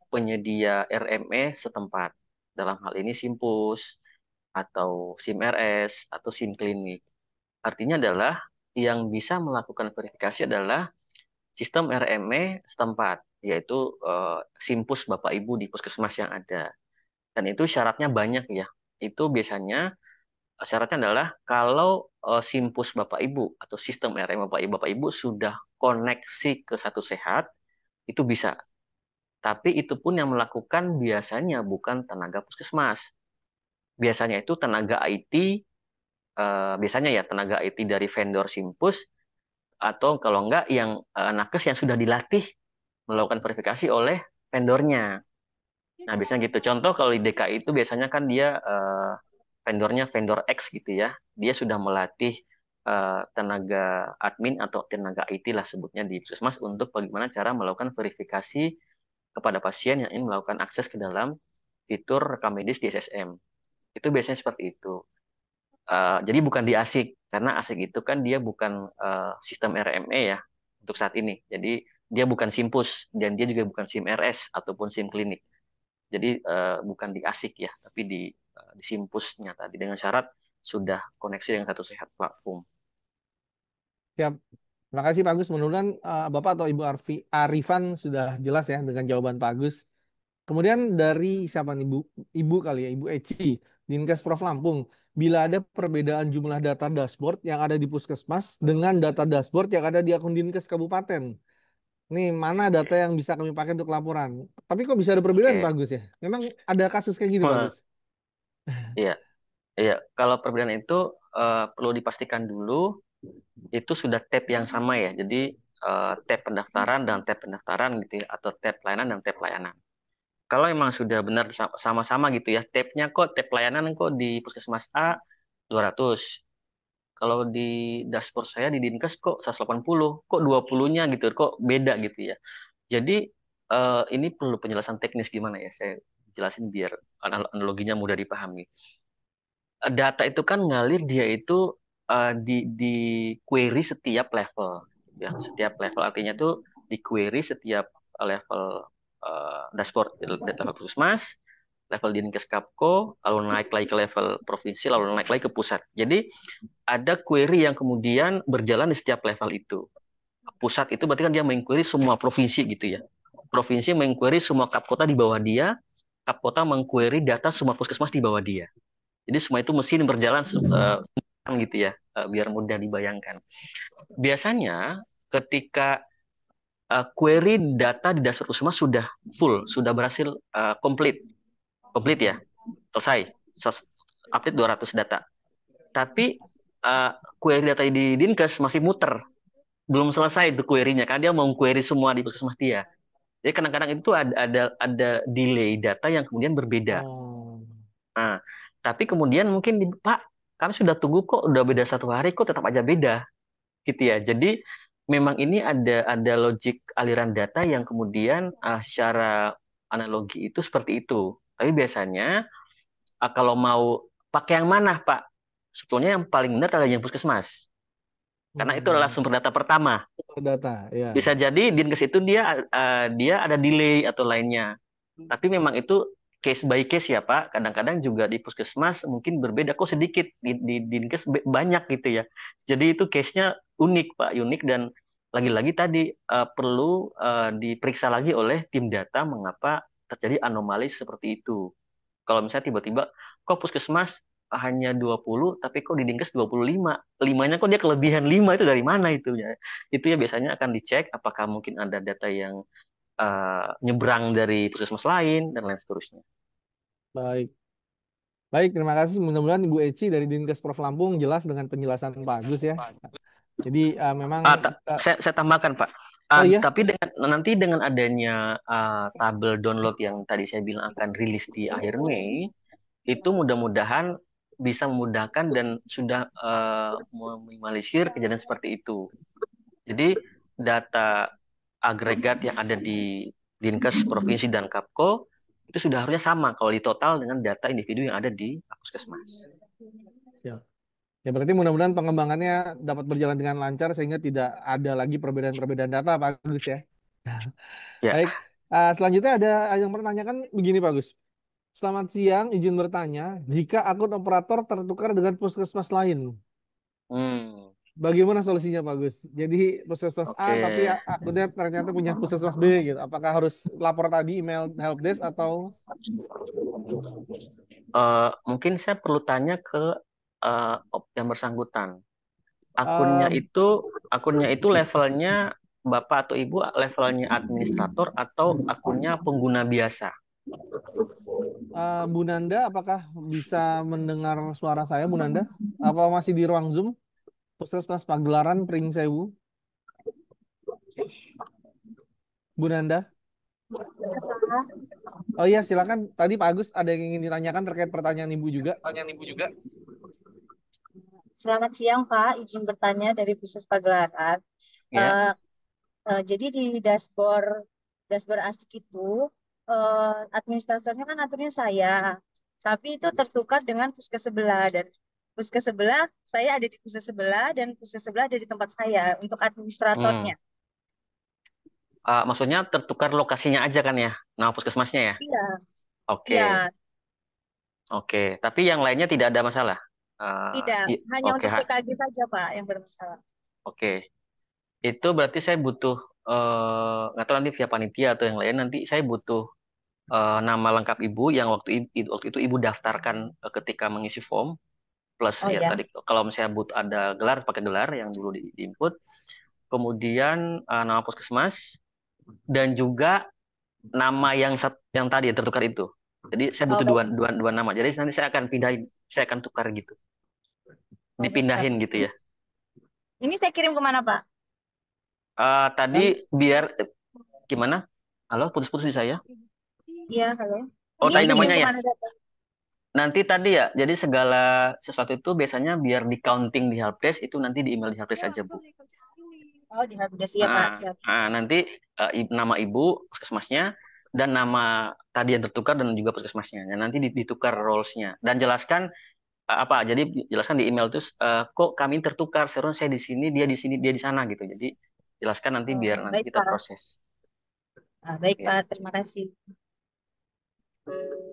penyedia RME setempat. Dalam hal ini Simpus atau SIM-RS atau SIM Klinik. Artinya adalah yang bisa melakukan verifikasi adalah sistem RME setempat, yaitu Simpus Bapak Ibu di puskesmas yang ada. Dan itu syaratnya banyak ya. Itu biasanya syaratnya adalah kalau Simpus Bapak Ibu atau sistem RME Bapak Ibu sudah koneksi ke Satu Sehat, itu bisa. Tapi itu pun yang melakukan biasanya bukan tenaga puskesmas. Biasanya itu tenaga IT, biasanya ya tenaga IT dari vendor Simpus, atau kalau enggak yang nakes yang sudah dilatih melakukan verifikasi oleh vendornya. Nah, biasanya gitu. Contoh kalau di DKI itu biasanya kan dia vendornya vendor X gitu ya. Dia sudah melatih tenaga admin atau tenaga IT lah sebutnya di puskesmas untuk bagaimana cara melakukan verifikasi kepada pasien yang ingin melakukan akses ke dalam fitur rekam medis di SSM. Itu biasanya seperti itu. Jadi bukan di ASIK, karena ASIK itu kan dia bukan sistem RME ya untuk saat ini. Jadi dia bukan Simpus dan dia juga bukan SIM RS ataupun SIM Klinik. Jadi bukan di ASIK ya, tapi di Simpusnya tadi dengan syarat sudah koneksi dengan Satu Sehat platform. Siap. Terima kasih Pak Agus. Mudah-mudahan Bapak atau Ibu Arifan sudah jelas ya dengan jawaban Pak Agus. Kemudian dari siapa nih Ibu kali ya, Ibu Eci, Dinkes Prof Lampung. Bila ada perbedaan jumlah data dashboard yang ada di puskesmas dengan data dashboard yang ada di akun Dinkes Kabupaten. Nih, mana data yang bisa kami pakai untuk laporan? Tapi kok bisa ada perbedaan Pak Oke, Agus ya? Memang ada kasus kayak gini Pak Agus? iya, iya. Kalau perbedaan itu perlu dipastikan dulu itu sudah tab yang sama ya. Jadi tab pendaftaran dan tab pendaftaran gitu ya, atau tab pelayanan dan tab pelayanan. Kalau memang sudah benar sama-sama gitu ya, tabnya kok tab pelayanan kok di Puskesmas A 200. Kalau di dashboard saya di Dinkes kok 180, kok 20-nya gitu, kok beda gitu ya. Jadi ini perlu penjelasan teknis gimana ya, saya jelasin biar analoginya mudah dipahami. Data itu kan ngalir dia itu di query setiap level. Ya, setiap level artinya tuh di query setiap level dashboard level puskesmas, level Dinkes Kapko, lalu naik lagi ke level provinsi, lalu naik lagi ke pusat. Jadi ada query yang kemudian berjalan di setiap level itu. Pusat itu berarti kan dia mengquery semua provinsi gitu ya. Provinsi mengquery semua kapkota di bawah dia, kapkota mengquery data semua puskesmas di bawah dia. Jadi semua itu mesin berjalan gitu ya, biar mudah dibayangkan. Biasanya ketika query data di dashboard puskesmas sudah full, sudah berhasil komplit ya, selesai, update 200 data. Tapi query data di Dinkes masih muter, belum selesai itu query-nya, karena dia mau query semua di puskesmas dia. Jadi kadang-kadang itu ada delay data yang kemudian berbeda. Oh. Nah, tapi kemudian mungkin Pak, kami sudah tunggu kok, udah beda 1 hari kok tetap aja beda, gitu ya. Jadi memang ini ada logik aliran data yang kemudian secara analogi itu seperti itu. Tapi biasanya kalau mau pakai yang mana, Pak? Sebetulnya yang paling benar adalah yang puskesmas. Karena itu adalah sumber data pertama. Data, ya. Bisa jadi Dinkes itu dia ada delay atau lainnya. Tapi memang itu case by case ya Pak. Kadang-kadang juga di puskesmas mungkin berbeda. Kok sedikit di Dinkes banyak gitu ya. Jadi itu case-nya unik Pak, unik dan lagi-lagi tadi perlu diperiksa lagi oleh tim data mengapa terjadi anomali seperti itu. Kalau misalnya tiba-tiba kok puskesmas hanya 20 tapi kok di Dinkes 25. Limanya kok dia kelebihan 5 itu dari mana itu ya? Itu ya biasanya akan dicek apakah mungkin ada data yang nyebrang dari puskesmas lain dan lain seterusnya. Baik. Baik, terima kasih. Mudah-mudahan Ibu Eci dari Dinkes Prof Lampung jelas dengan penjelasan Pak Agus ya. Jadi memang saya tambahkan Pak. oh iya, Tapi nanti dengan adanya tabel download yang tadi saya bilang akan rilis di akhir Mei, itu mudah-mudahan bisa memudahkan dan sudah meminimalisir kejadian seperti itu. Jadi data agregat yang ada di Dinkes Provinsi dan Kapko itu sudah harusnya sama kalau di total dengan data individu yang ada di Puskesmas. ya. Ya berarti mudah-mudahan pengembangannya dapat berjalan dengan lancar sehingga tidak ada lagi perbedaan-perbedaan data, Pak Agus ya. Ya. Baik, selanjutnya ada yang menanyakan begini, Pak Agus. Selamat siang, izin bertanya, jika akun operator tertukar dengan puskesmas lain, bagaimana solusinya Pak Gus? Jadi puskesmas A Oke. tapi akunnya ternyata punya puskesmas B gitu. Apakah harus lapor tadi email helpdesk atau? Mungkin saya perlu tanya ke yang bersangkutan. Akunnya itu levelnya Bapak atau Ibu levelnya administrator atau akunnya pengguna biasa? Bu Nanda, apakah bisa mendengar suara saya, Bu Nanda? Apa masih di ruang Zoom? Puskesmas Pagelaran, Pringsewu. Bu Nanda? Oh iya, silakan. Tadi Pak Agus ada yang ingin ditanyakan terkait pertanyaan Ibu juga. Selamat siang Pak, izin bertanya dari Puskes Pagelaran. Ya. Jadi di dashboard ASIK itu administratornya kan aturnya saya, tapi itu tertukar dengan puskes sebelah dan puskes sebelah saya ada di puskes sebelah dan puskes sebelah ada di tempat saya untuk administratornya. Maksudnya tertukar lokasinya aja kan ya, nama puskesmasnya ya? Iya. Oke. Iya. Oke, tapi yang lainnya tidak ada masalah. Tidak, hanya Oke, untuk PKG saja Pak yang bermasalah. Oke. Itu berarti saya butuh nggak tahu nanti via panitia atau yang lain nanti saya butuh nama lengkap ibu yang waktu itu ibu daftarkan ketika mengisi form plus Oh ya ya. tadi kalau misalnya butuh ada gelar pakai gelar yang dulu di input kemudian nama puskesmas dan juga nama yang tadi yang tertukar itu. Jadi saya butuh Oh, dua nama. Jadi nanti saya akan pindahin, saya akan tukar gitu. Dipindahin gitu ya. ini saya kirim kemana Pak? Tadi biar gimana? Halo, putus-putus di saya. Iya, halo. Oh, Ini tadi kirim namanya ya. kemana data? Nanti tadi ya. Jadi segala sesuatu itu biasanya biar di counting di helpdesk itu nanti di email di helpdesk aja, Bu. Oh, di helpdesk ya Pak, siap. Nanti nama ibu, puskesmasnya, dan nama tadi yang tertukar dan juga puskesmasnya. Nah, nanti ditukar roles-nya. Dan jelaskan apa? Jadi jelaskan di email itu kok kami tertukar, seharusnya saya di sini, dia di sana gitu. Jadi jelaskan nanti biar nanti Baik kita Pak. proses. Baik Ya. Pak, terima kasih.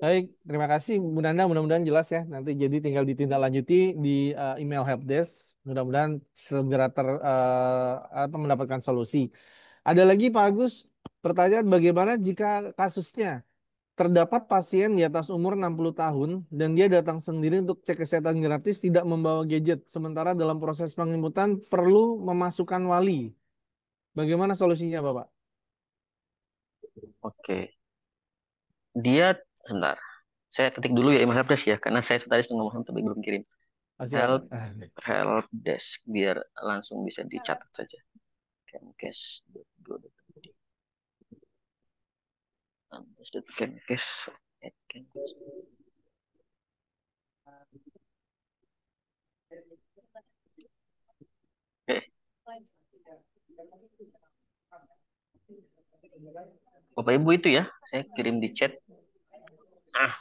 Baik, terima kasih Bu Nanda. Mudah-mudahan jelas ya. Nanti jadi tinggal ditindaklanjuti di email helpdesk. Mudah-mudahan segera mendapatkan solusi. Ada lagi Pak Agus, pertanyaan bagaimana jika kasusnya terdapat pasien di atas umur 60 tahun dan dia datang sendiri untuk cek kesehatan gratis tidak membawa gadget. Sementara dalam proses penginputan perlu memasukkan wali. Bagaimana solusinya Bapak? Oke. Dia sebentar. Saya ketik dulu ya email helpdesk ya, karena saya tadi sudah ngomong tapi belum kirim. Help desk biar langsung bisa dicatat saja. Kemkes.go.id. Kemkes. Bapak Ibu itu ya, saya kirim di chat. Ah,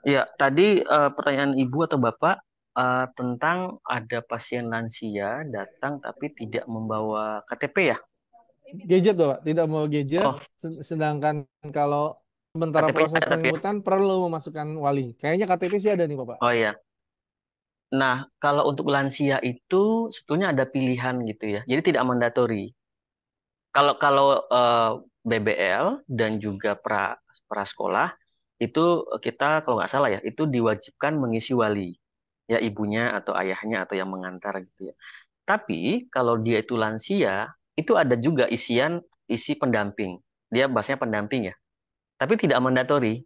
ya tadi pertanyaan Ibu atau Bapak tentang ada pasien lansia datang tapi tidak membawa KTP ya? Gadget Bapak, tidak mau gadget, Oh, sedangkan kalau sementara KTP-nya proses ada tapi ya. penjemputan perlu memasukkan wali. Kayaknya KTP sih ada nih Bapak. Oh iya. Nah, kalau untuk lansia itu sebetulnya ada pilihan gitu ya. Jadi tidak mandatori. Kalau kalau BBL dan juga prasekolah itu kita kalau nggak salah ya itu diwajibkan mengisi wali ya ibunya atau ayahnya atau yang mengantar gitu ya. Tapi kalau dia itu lansia itu ada juga isi pendamping. Dia bahasanya pendamping ya. Tapi tidak mandatori.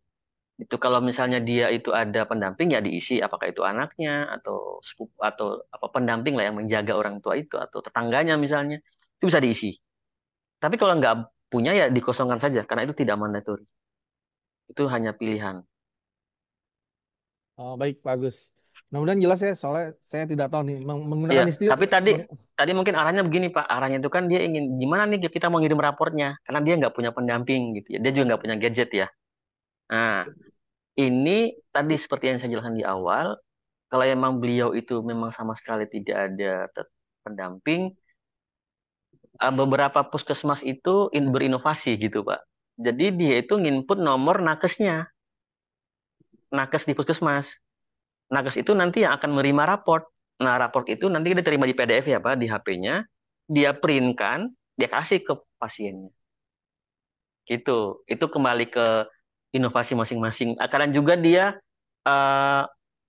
Itu kalau misalnya dia itu ada pendamping ya diisi apakah itu anaknya atau sepupu atau apa pendamping lah yang menjaga orang tua itu atau tetangganya misalnya itu bisa diisi. Tapi kalau nggak punya ya dikosongkan saja karena itu tidak mandatori. Itu hanya pilihan. Oh, baik, bagus. Mudah-mudahan jelas ya, soalnya saya tidak tahu nih Iya, menggunakan istilah. tapi tadi mungkin arahnya begini Pak. Arahnya itu kan dia ingin gimana nih kita mau ngirim raportnya karena dia nggak punya pendamping gitu ya. Dia juga nggak punya gadget ya. Nah, ini tadi seperti yang saya jelaskan di awal, kalau emang beliau itu memang sama sekali tidak ada pendamping, beberapa puskesmas itu berinovasi gitu Pak. Jadi dia itu nginput nomor nakesnya, nakes di puskesmas. Nakes itu nanti yang akan menerima raport. Nah, raport itu nanti diterima di PDF ya Pak, di HP-nya. Dia printkan, dia kasih ke pasiennya. Gitu. Itu kembali ke inovasi masing-masing. Akan juga dia eh,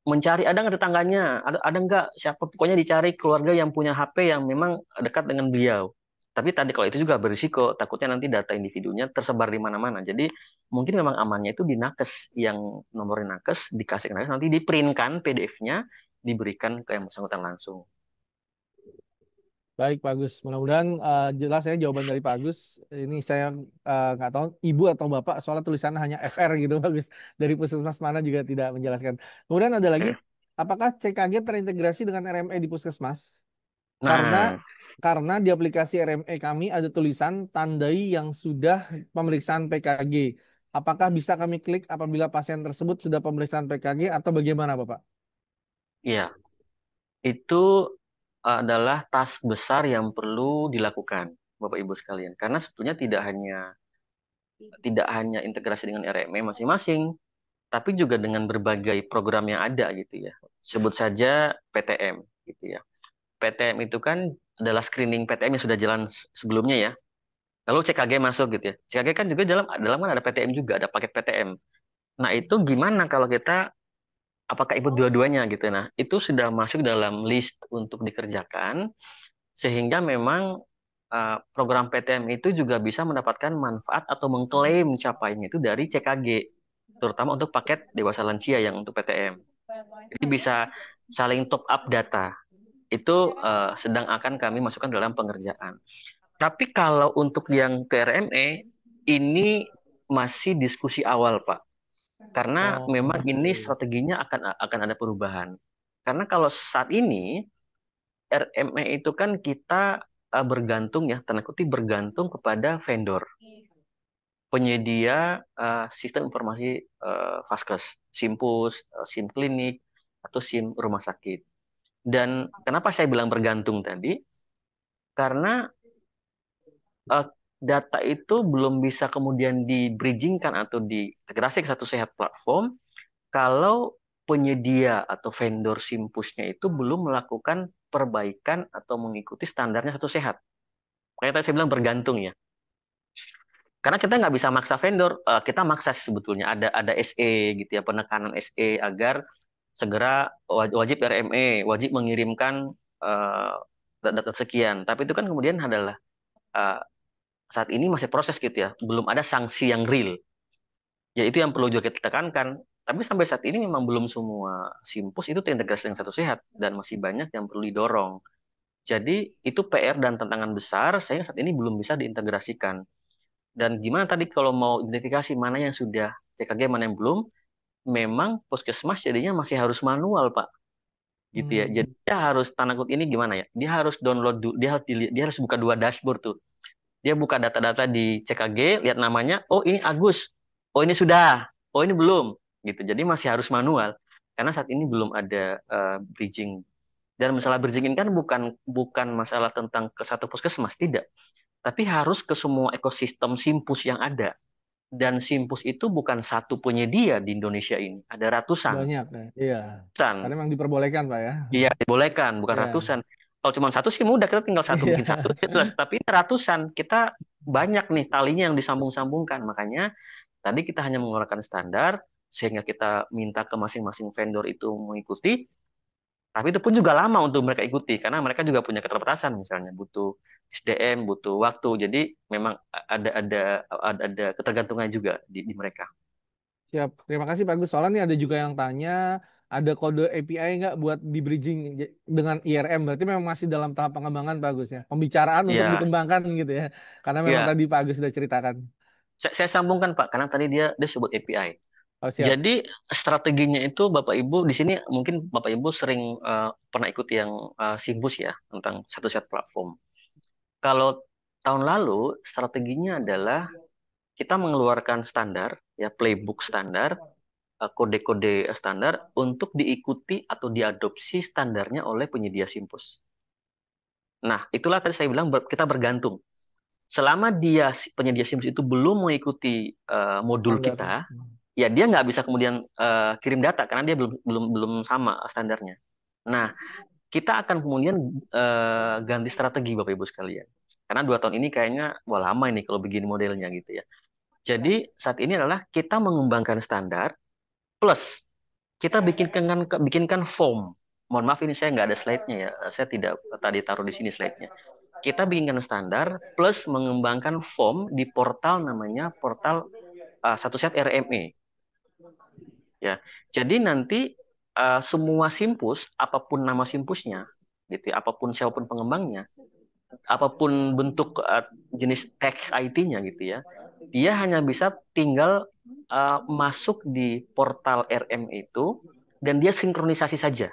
mencari ada nggak tetangganya, ada nggak siapa pokoknya dicari keluarga yang punya HP yang memang dekat dengan beliau. Tapi tadi kalau itu juga berisiko, takutnya nanti data individunya tersebar di mana-mana. Jadi mungkin memang amannya itu di nakes yang nomornya nakes dikasih ke nakes nanti diprintkan PDF-nya diberikan ke yang bersangkutan langsung. Baik, bagus. Mudah-mudahan jelas ya jawaban dari Pak Agus. Ini saya nggak tahu ibu atau bapak soalnya tulisannya hanya FR gitu, bagus. Dari puskesmas mana juga tidak menjelaskan. Kemudian ada lagi, Oke. apakah CKG terintegrasi dengan RME di puskesmas? Karena Nah, karena di aplikasi RME kami ada tulisan tandai yang sudah pemeriksaan PKG. Apakah bisa kami klik apabila pasien tersebut sudah pemeriksaan PKG atau bagaimana, Bapak? iya, itu adalah tas besar yang perlu dilakukan, Bapak Ibu sekalian. Karena sebetulnya tidak hanya integrasi dengan RME masing-masing, tapi juga dengan berbagai program yang ada gitu ya. Sebut saja PTM gitu ya. PTM itu kan adalah screening PTM yang sudah jalan sebelumnya ya. Lalu CKG masuk gitu ya. CKG kan juga dalam kan ada PTM juga, ada paket PTM. Nah, itu gimana kalau kita apakah ikut dua-duanya gitu. Nah, itu sudah masuk dalam list untuk dikerjakan sehingga memang program PTM itu juga bisa mendapatkan manfaat atau mengklaim capaiannya itu dari CKG, terutama untuk paket dewasa lansia yang untuk PTM. Jadi bisa saling top up data. Itu sedang akan kami masukkan dalam pengerjaan. Tapi kalau untuk yang TRME, ini masih diskusi awal, Pak. Karena Oh, memang ini oke. strateginya akan ada perubahan. Karena kalau saat ini RME itu kan kita bergantung ya, tanda kutip bergantung kepada vendor penyedia sistem informasi Vaskes, Simpus, SIM klinik atau SIM rumah sakit. Dan kenapa saya bilang bergantung tadi? Karena eh, data itu belum bisa kemudian di-bridgingkan atau diintegrasi ke satu sehat platform kalau penyedia atau vendor simpusnya itu belum melakukan perbaikan atau mengikuti standarnya satu sehat. Makanya tadi saya bilang bergantung ya. Karena kita nggak bisa maksa vendor, kita maksa sih sebetulnya ada SE gitu ya, penekanan SE agar segera wajib RME, wajib mengirimkan eh, data sekian. Tapi itu kan kemudian adalah eh, saat ini masih proses gitu ya, belum ada sanksi yang real. Ya itu yang perlu juga kita tekankan. Tapi sampai saat ini memang belum semua simpus itu terintegrasi dengan satu sehat dan masih banyak yang perlu didorong. Jadi itu PR dan tantangan besar sehingga saat ini belum bisa diintegrasikan. Dan gimana tadi kalau mau identifikasi mana yang sudah CKG, mana yang belum, memang puskesmas jadinya masih harus manual, Pak. gitu ya. Jadi dia harus tanda kutip ini gimana ya? Dia harus download, dia harus buka dua dashboard tuh. Dia buka data-data di CKG, lihat namanya, oh ini Agus, oh ini sudah, oh ini belum, gitu. Jadi masih harus manual karena saat ini belum ada bridging. Dan masalah bridging ini kan bukan masalah tentang ke satu puskesmas, tidak, tapi harus ke semua ekosistem Simpus yang ada. Dan Simpus itu bukan satu penyedia di Indonesia ini, ada ratusan. Banyak ya. Iya. Karena memang diperbolehkan, Pak ya. Iya, dibolehkan, bukan Iya. ratusan. Kalau cuma satu sih mudah, kita tinggal satu, bikin satu, jelas. Tapi ini ratusan, kita banyak nih talinya yang disambung-sambungkan. Makanya tadi kita hanya mengeluarkan standar, sehingga kita minta ke masing-masing vendor itu mengikuti. Tapi itu pun juga lama untuk mereka ikuti, karena mereka juga punya keterbatasan, misalnya butuh SDM, butuh waktu. Jadi memang ada ketergantungan juga di mereka. Siap. Terima kasih Pak Agus. Soalnya nih ada juga yang tanya, ada kode API nggak buat di bridging dengan IRM? Berarti memang masih dalam tahap pengembangan Pak Agus ya. Pembicaraan untuk Ya, dikembangkan gitu ya. Karena memang ya. tadi Pak Agus sudah ceritakan. Saya sambungkan Pak, karena tadi dia sebut API. Oh, siap. Jadi strateginya itu Bapak Ibu di sini mungkin Bapak Ibu sering pernah ikut yang Simpus ya tentang satu set platform. Kalau tahun lalu strateginya adalah kita mengeluarkan standar ya, playbook standar, kode-kode standar untuk diikuti atau diadopsi standarnya oleh penyedia Simpus. Nah, itulah tadi saya bilang kita bergantung. Selama penyedia Simpus itu belum mengikuti modul Standar. kita, ya dia nggak bisa kemudian kirim data karena dia belum sama standarnya. Nah, kita akan kemudian ganti strategi Bapak Ibu sekalian. Karena 2 tahun ini kayaknya wah lama ini kalau begini modelnya gitu ya. Jadi saat ini adalah kita mengembangkan standar plus kita bikinkan form. Mohon maaf ini saya nggak ada slide-nya ya. Saya tidak tadi taruh di sini slide-nya. Kita bikinkan standar plus mengembangkan form di portal namanya portal satu set RME. Ya, jadi nanti semua Simpus, apapun nama Simpusnya, gitu, ya, apapun siapapun pengembangnya, apapun bentuk jenis tag IT-nya, gitu ya, dia hanya bisa tinggal masuk di portal RM itu dan dia sinkronisasi saja.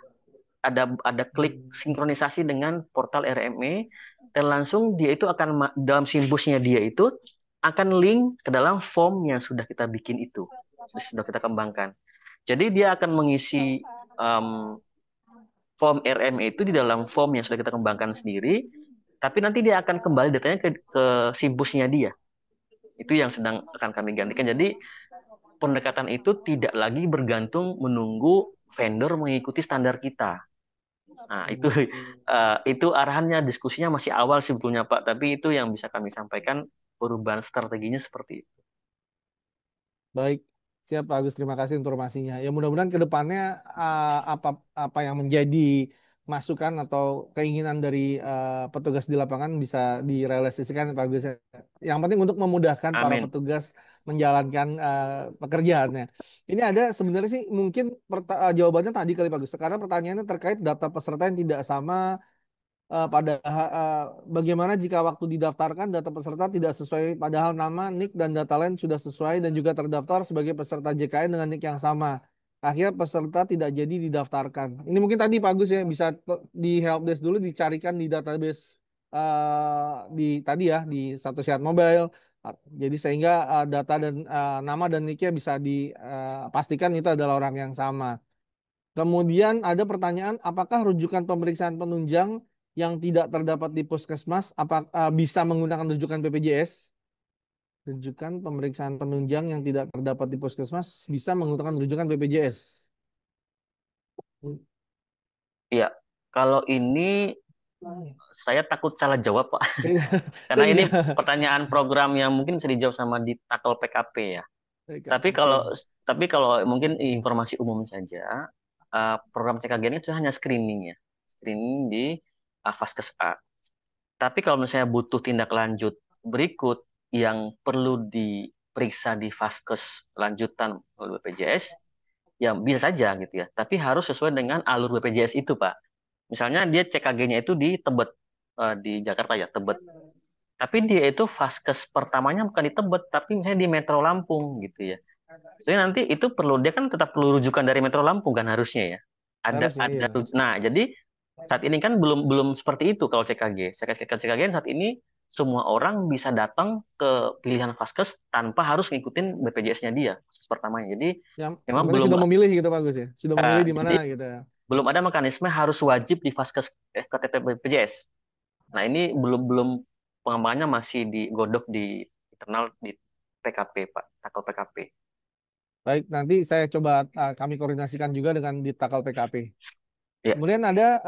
Ada klik sinkronisasi dengan portal RME dan langsung dia itu akan dalam Simpusnya dia itu akan link ke dalam form yang sudah kita bikin itu, sudah kita kembangkan. Jadi dia akan mengisi form RM itu di dalam form yang sudah kita kembangkan sendiri, tapi nanti dia akan kembali datanya ke Simpusnya dia. Itu yang sedang akan kami gantikan. Jadi pendekatan itu tidak lagi bergantung menunggu vendor mengikuti standar kita. Nah, itu arahannya, diskusinya masih awal sebetulnya Pak, tapi itu yang bisa kami sampaikan, perubahan strateginya seperti itu. Baik, siap Pak Agus. Terima kasih informasinya. Ya mudah-mudahan ke depannya apa yang menjadi masukan atau keinginan dari petugas di lapangan bisa direalisasikan Pak Agus. Yang penting untuk memudahkan para Amin. petugas menjalankan pekerjaannya. Ini ada sebenarnya sih mungkin jawabannya tadi kali Pak Agus. Sekarang pertanyaannya terkait data peserta yang tidak sama bagaimana jika waktu didaftarkan data peserta tidak sesuai padahal nama, NIK, dan data lain sudah sesuai dan juga terdaftar sebagai peserta JKN dengan NIK yang sama. Akhirnya peserta tidak jadi didaftarkan. Ini mungkin tadi Pak Agus ya bisa di helpdesk dulu dicarikan di database di tadi ya di satu Sehat Mobile. Jadi sehingga data dan nama dan NIK-nya bisa dipastikan itu adalah orang yang sama. Kemudian ada pertanyaan, apakah rujukan pemeriksaan penunjang yang tidak terdapat di puskesmas bisa menggunakan rujukan BPJS? Rujukan pemeriksaan penunjang yang tidak terdapat di puskesmas bisa menggunakan rujukan BPJS. Iya, kalau ini saya takut salah jawab Pak. Karena Saya ini juga. pertanyaan program yang mungkin bisa dijawab sama di tackle PKP ya. Tapi kalau mungkin informasi umum saja, program CKG ini itu hanya screening ya, screening di Vaskes A. Tapi kalau misalnya butuh tindak lanjut berikut yang perlu diperiksa di Vaskes lanjutan oleh BPJS, ya bisa saja gitu ya. Tapi harus sesuai dengan alur BPJS itu Pak. Misalnya dia CKG-nya itu di Tebet, di Jakarta ya, Tebet. Tapi dia itu Vaskes pertamanya bukan di Tebet, tapi misalnya di Metro Lampung gitu ya. Jadi nanti itu dia kan tetap perlu rujukan dari Metro Lampung kan harusnya ya. Harusnya ada iya. nah jadi saat ini kan belum belum seperti itu kalau CKG. CKG saat ini semua orang bisa datang ke pilihan Vaskes tanpa harus ngikutin BPJS-nya dia, Vaskes pertamanya. Jadi Yang memang penting belum sudah memilih gitu Pak Gus ya. Sudah memilih di mana jadi gitu ya. belum ada mekanisme harus wajib di Vaskes KTP BPJS. Nah, ini belum belum pengembangannya masih digodok di internal di PKP, Pak, takal PKP. Baik, nanti saya coba kami koordinasikan juga dengan di Takal PKP. Ya. Kemudian ada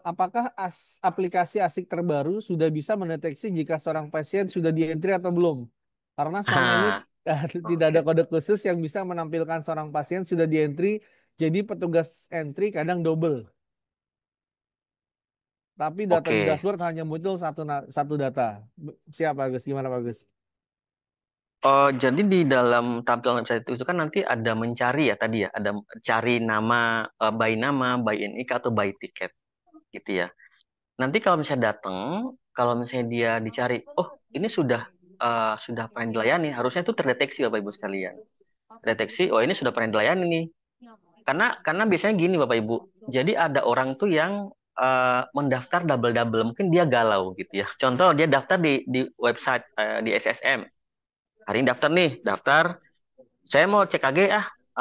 apakah aplikasi ASIK terbaru sudah bisa mendeteksi jika seorang pasien sudah di-entry atau belum? Karena selama ini Ah, tidak ada kode khusus yang bisa menampilkan seorang pasien sudah di-entry, jadi petugas entry kadang double. Tapi data di oke. dashboard hanya muncul satu data. Siap, Bagus. Gimana, Bagus? Oh, jadi di dalam tampilan website itu kan nanti ada mencari ya tadi ya, ada cari nama, by NIK atau by tiket gitu ya. Nanti kalau misalnya datang, kalau misalnya dia dicari, oh ini sudah pernah dilayani, harusnya itu terdeteksi Bapak Ibu sekalian. Deteksi, oh ini sudah pernah dilayani nih. Karena biasanya gini Bapak Ibu. Jadi ada orang tuh yang mendaftar double-double, mungkin dia galau gitu ya. Contoh dia daftar di website di SSM. Hari ini daftar nih, daftar. Saya mau cek KG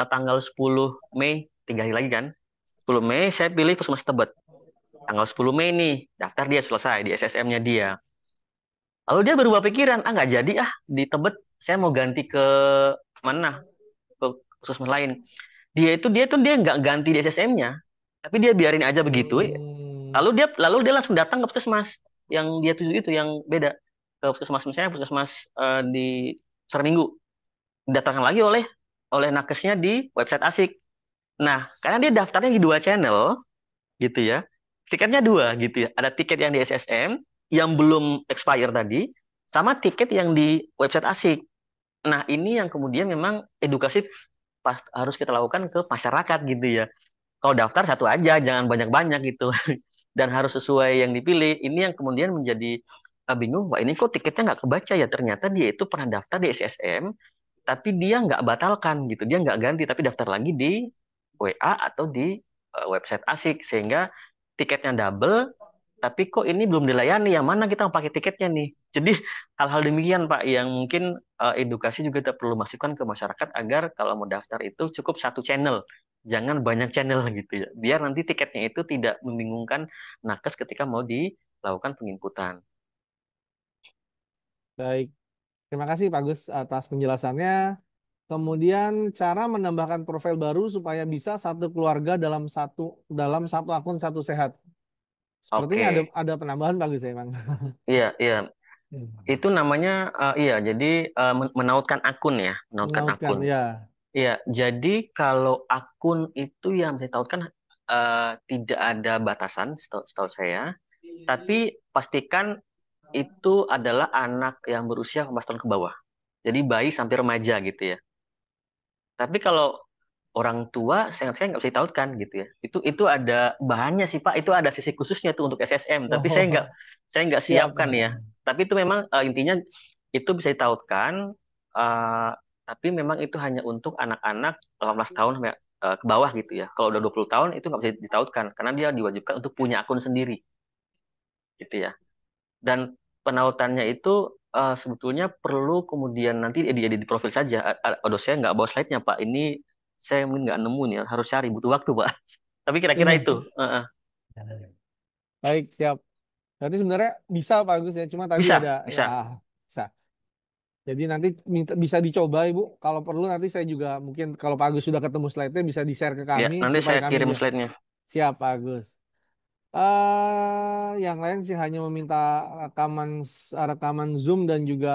tanggal 10 Mei, 3 hari lagi kan. 10 Mei saya pilih Puskesmas Tebet. Tanggal 10 Mei nih, daftar dia selesai di SSM-nya dia. Lalu dia berubah pikiran, nggak jadi di Tebet, saya mau ganti ke mana? Ke Puskesmas lain. Dia nggak ganti di SSM-nya, tapi dia biarin aja begitu. Hmm. Lalu dia langsung datang ke puskesmas yang dia tuju itu yang beda ke puskesmas misalnya puskesmas di Serminggu didatangkan lagi oleh nakesnya di website ASIK. Nah, karena dia daftarnya di dua channel gitu ya, tiketnya dua gitu ya. Ada tiket yang di SSM yang belum expire tadi, sama tiket yang di website ASIK. Nah, ini yang kemudian memang edukasi harus kita lakukan ke masyarakat gitu ya. Kalau daftar satu aja, jangan banyak-banyak gitu. Dan harus sesuai yang dipilih. Ini yang kemudian menjadi bingung, wah ini kok tiketnya nggak kebaca ya. Ternyata dia itu pernah daftar di SSM, tapi dia nggak batalkan gitu. Dia nggak ganti, tapi daftar lagi di WA atau di website ASIK. Sehingga tiketnya double, tapi kok ini belum dilayani, yang mana kita mau pakai tiketnya nih. Jadi hal-hal demikian Pak, yang mungkin edukasi juga kita perlu masukkan ke masyarakat agar kalau mau daftar itu cukup satu channel, jangan banyak channel gitu ya. Biar nanti tiketnya itu tidak membingungkan nakes ketika mau dilakukan penginputan. Baik. Terima kasih Pak Gus atas penjelasannya. Kemudian cara menambahkan profil baru supaya bisa satu keluarga dalam satu akun satu sehat. Sepertinya ada Oke, ada penambahan Pak Gus ya, Bang. iya iya. Hmm. Itu namanya iya. Jadi menautkan akun ya, menautkan Menautkan akun. ya. Iya, jadi kalau akun itu yang saya tahu kan tidak ada batasan setahu saya, tapi pastikan itu adalah anak yang berusia 15 tahun ke bawah. Jadi bayi sampai remaja gitu ya. Tapi kalau orang tua, saya nggak bisa ditautkan gitu ya. Itu ada bahannya sih Pak. Itu ada sisi khususnya tuh untuk SSM. Tapi Oh, saya nggak siap. siapkan ya. Tapi itu memang intinya itu bisa ditautkan. eh, tapi memang itu hanya untuk anak-anak 18 tahun sampai ke bawah gitu ya. Kalau udah 20 tahun itu nggak bisa ditautkan karena dia diwajibkan untuk punya akun sendiri gitu ya. Dan penautannya itu sebetulnya perlu kemudian nanti edit di profil saja. Aduh, saya nggak bawa slide-nya, Pak. Ini saya mungkin nggak nemu nih, harus cari, butuh waktu, Pak. Tapi kira-kira Iya. itu. Baik, siap. Berarti sebenarnya bisa Pak Agus ya, cuma tadi ada Bisa, ya bisa. bisa. Jadi nanti bisa dicoba Ibu. Kalau perlu nanti saya juga mungkin kalau Pak Agus sudah ketemu slide-nya bisa di-share ke Ya, kami nanti supaya saya kami kirim ya. slide-nya. Siap Pak Agus. Yang lain sih hanya meminta rekaman Zoom dan juga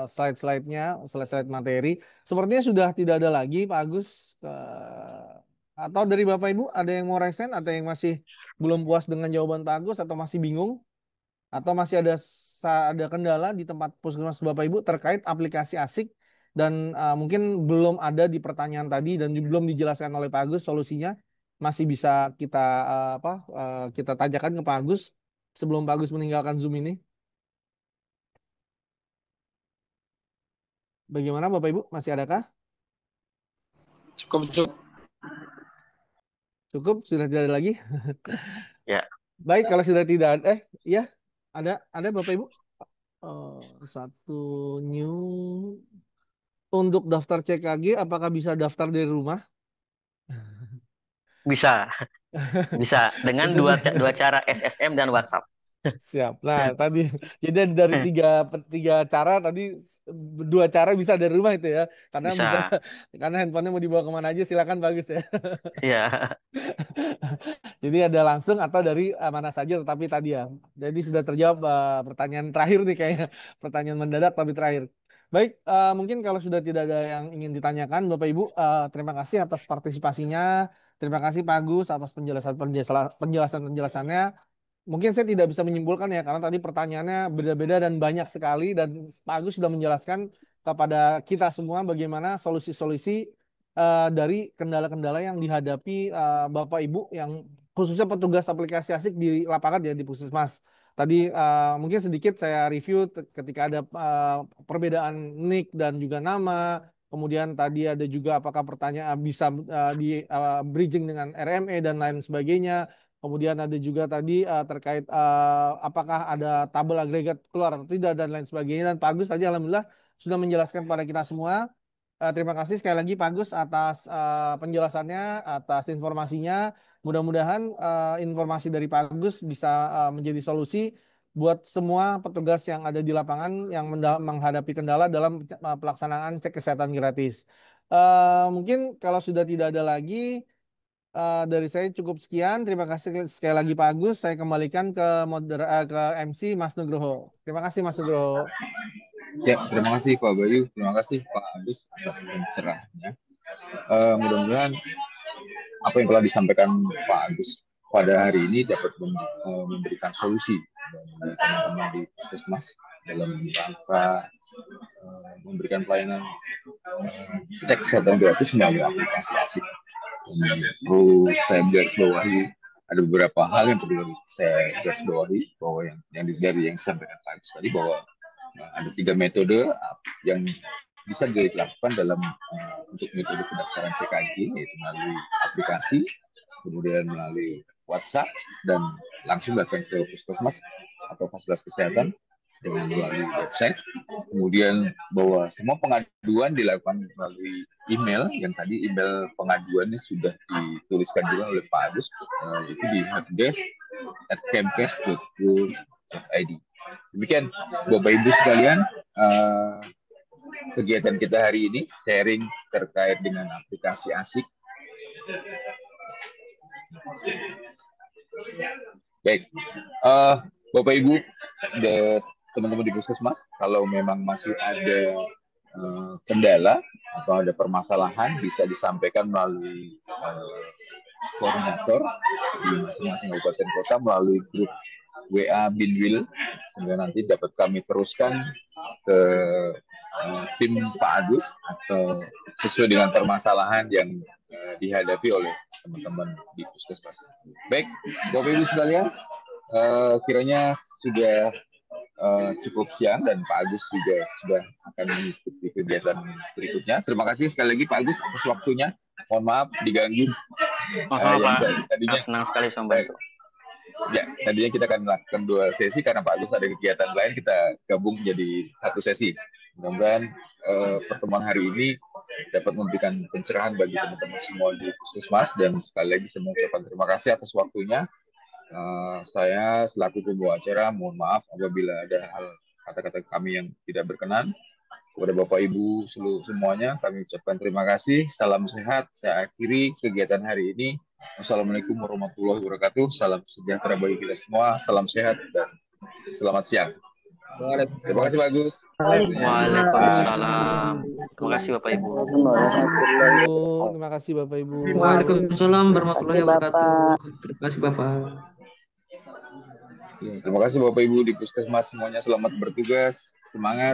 slide-slide-nya, slide-slide materi. Sepertinya sudah tidak ada lagi Pak Agus. Atau dari Bapak Ibu ada yang mau resen atau yang masih belum puas dengan jawaban Pak Agus atau masih bingung? Atau masih ada kendala di tempat puskesmas Bapak Ibu terkait aplikasi ASIK dan mungkin belum ada di pertanyaan tadi dan belum dijelaskan oleh Pak Agus solusinya masih bisa kita tanyakan ke Pak Agus sebelum Pak Agus meninggalkan Zoom ini. Bagaimana Bapak Ibu masih adakah? Cukup, cukup. Cukup, sudah tidak ada lagi. Ya, Baik, kalau sudah tidak ada, ya, ada Bapak Ibu. Satu new untuk daftar CKG, apakah bisa daftar dari rumah? bisa. Bisa dengan Itu dua sih. dua cara SSM dan WhatsApp. Siap. Nah, tadi jadi dari tiga cara tadi dua cara bisa dari rumah itu ya. Karena bisa Bisa. karena handphonenya mau dibawa kemana aja silakan bagus ya. Iya. Jadi ada langsung atau dari mana saja tetapi tadi ya. Jadi sudah terjawab pertanyaan terakhir nih kayaknya. Pertanyaan mendadak tapi terakhir. Baik, mungkin kalau sudah tidak ada yang ingin ditanyakan Bapak Ibu, terima kasih atas partisipasinya. Terima kasih Pak Agus atas penjelasan-penjelasannya. Mungkin saya tidak bisa menyimpulkan ya karena tadi pertanyaannya beda-beda dan banyak sekali dan Pak Agus sudah menjelaskan kepada kita semua bagaimana solusi-solusi dari kendala-kendala yang dihadapi Bapak Ibu yang khususnya petugas aplikasi asik di lapangan ya di Puskesmas. Tadi mungkin sedikit saya review ketika ada perbedaan nick dan juga nama. Kemudian tadi ada juga apakah pertanyaan bisa di bridging dengan RME dan lain sebagainya. Kemudian ada juga tadi terkait apakah ada tabel agregat keluar atau tidak dan lain sebagainya. Dan Pak Agus tadi alhamdulillah sudah menjelaskan kepada kita semua. Terima kasih sekali lagi Pak Agus atas penjelasannya, atas informasinya. Mudah-mudahan informasi dari Pak Agus bisa menjadi solusi buat semua petugas yang ada di lapangan yang menghadapi kendala dalam pelaksanaan cek kesehatan gratis. Mungkin kalau sudah tidak ada lagi. Dari saya cukup sekian. Terima kasih sekali lagi Pak Agus. Saya kembalikan ke MC Mas Nugroho. Terima kasih Mas Nugroho. Ya, terima kasih Pak Bayu, terima kasih Pak Agus atas pencerahannya. Mudah-mudahan apa yang telah disampaikan Pak Agus pada hari ini dapat memberikan solusi bagi teman-teman di Puskesmas dalam rangka memberikan pelayanan cek kesehatan gratis melalui aplikasi asik. Perlu saya garis bawahi ada beberapa hal yang perlu saya garis bawahi bahwa yang dari yang disampaikan Pak Agus tadi bahwa ada 3 metode yang bisa dilakukan dalam untuk metode pendaftaran CKG yaitu melalui aplikasi, kemudian melalui WhatsApp dan langsung datang ke puskesmas atau fasilitas kesehatan dengan melalui website. Kemudian bahwa semua pengaduan dilakukan melalui email yang tadi email pengaduannya sudah dituliskan juga oleh Pak Agus itu di helpdesk@kemkes.go.id. Demikian Bapak Ibu sekalian, kegiatan kita hari ini sharing terkait dengan aplikasi asik. Baik, Bapak Ibu dan teman-teman di Puskesmas, kalau memang masih ada kendala atau ada permasalahan bisa disampaikan melalui koordinator di masing-masing kabupaten kota melalui grup WA Binwil sehingga nanti dapat kami teruskan ke tim Pak Agus atau sesuai dengan permasalahan yang dihadapi oleh teman-teman di Puskesmas. Baik, Bapak Ibu sekalian, kiranya sudah cukup siang dan Pak Agus juga sudah akan mengikuti kegiatan berikutnya. Terima kasih sekali lagi Pak Agus atas waktunya. Mohon maaf diganggu. Tadinya senang sekali sama itu. Ya, tadinya kita akan melakukan 2 sesi karena Pak Agus ada kegiatan lain, kita gabung jadi 1 sesi. Mudah-mudahan pertemuan hari ini dapat memberikan pencerahan bagi teman-teman semua di Puskesmas dan sekali lagi saya mengucapkan terima kasih atas waktunya. Saya selaku pembawa acara mohon maaf apabila ada hal kata-kata kami yang tidak berkenan. Kepada Bapak Ibu semuanya kami ucapkan terima kasih. Salam sehat. Saya akhiri kegiatan hari ini. Wassalamualaikum warahmatullahi wabarakatuh. Salam sejahtera bagi kita semua. Salam sehat dan selamat siang. Terima kasih Pak Agus. Waalaikumsalam. Terima kasih Bapak Ibu. Terima kasih Bapak Ibu. Waalaikumsalam warahmatullahi wabarakatuh. Terima kasih Bapak. Terima kasih Bapak Ibu di Puskesmas semuanya, selamat bertugas, semangat.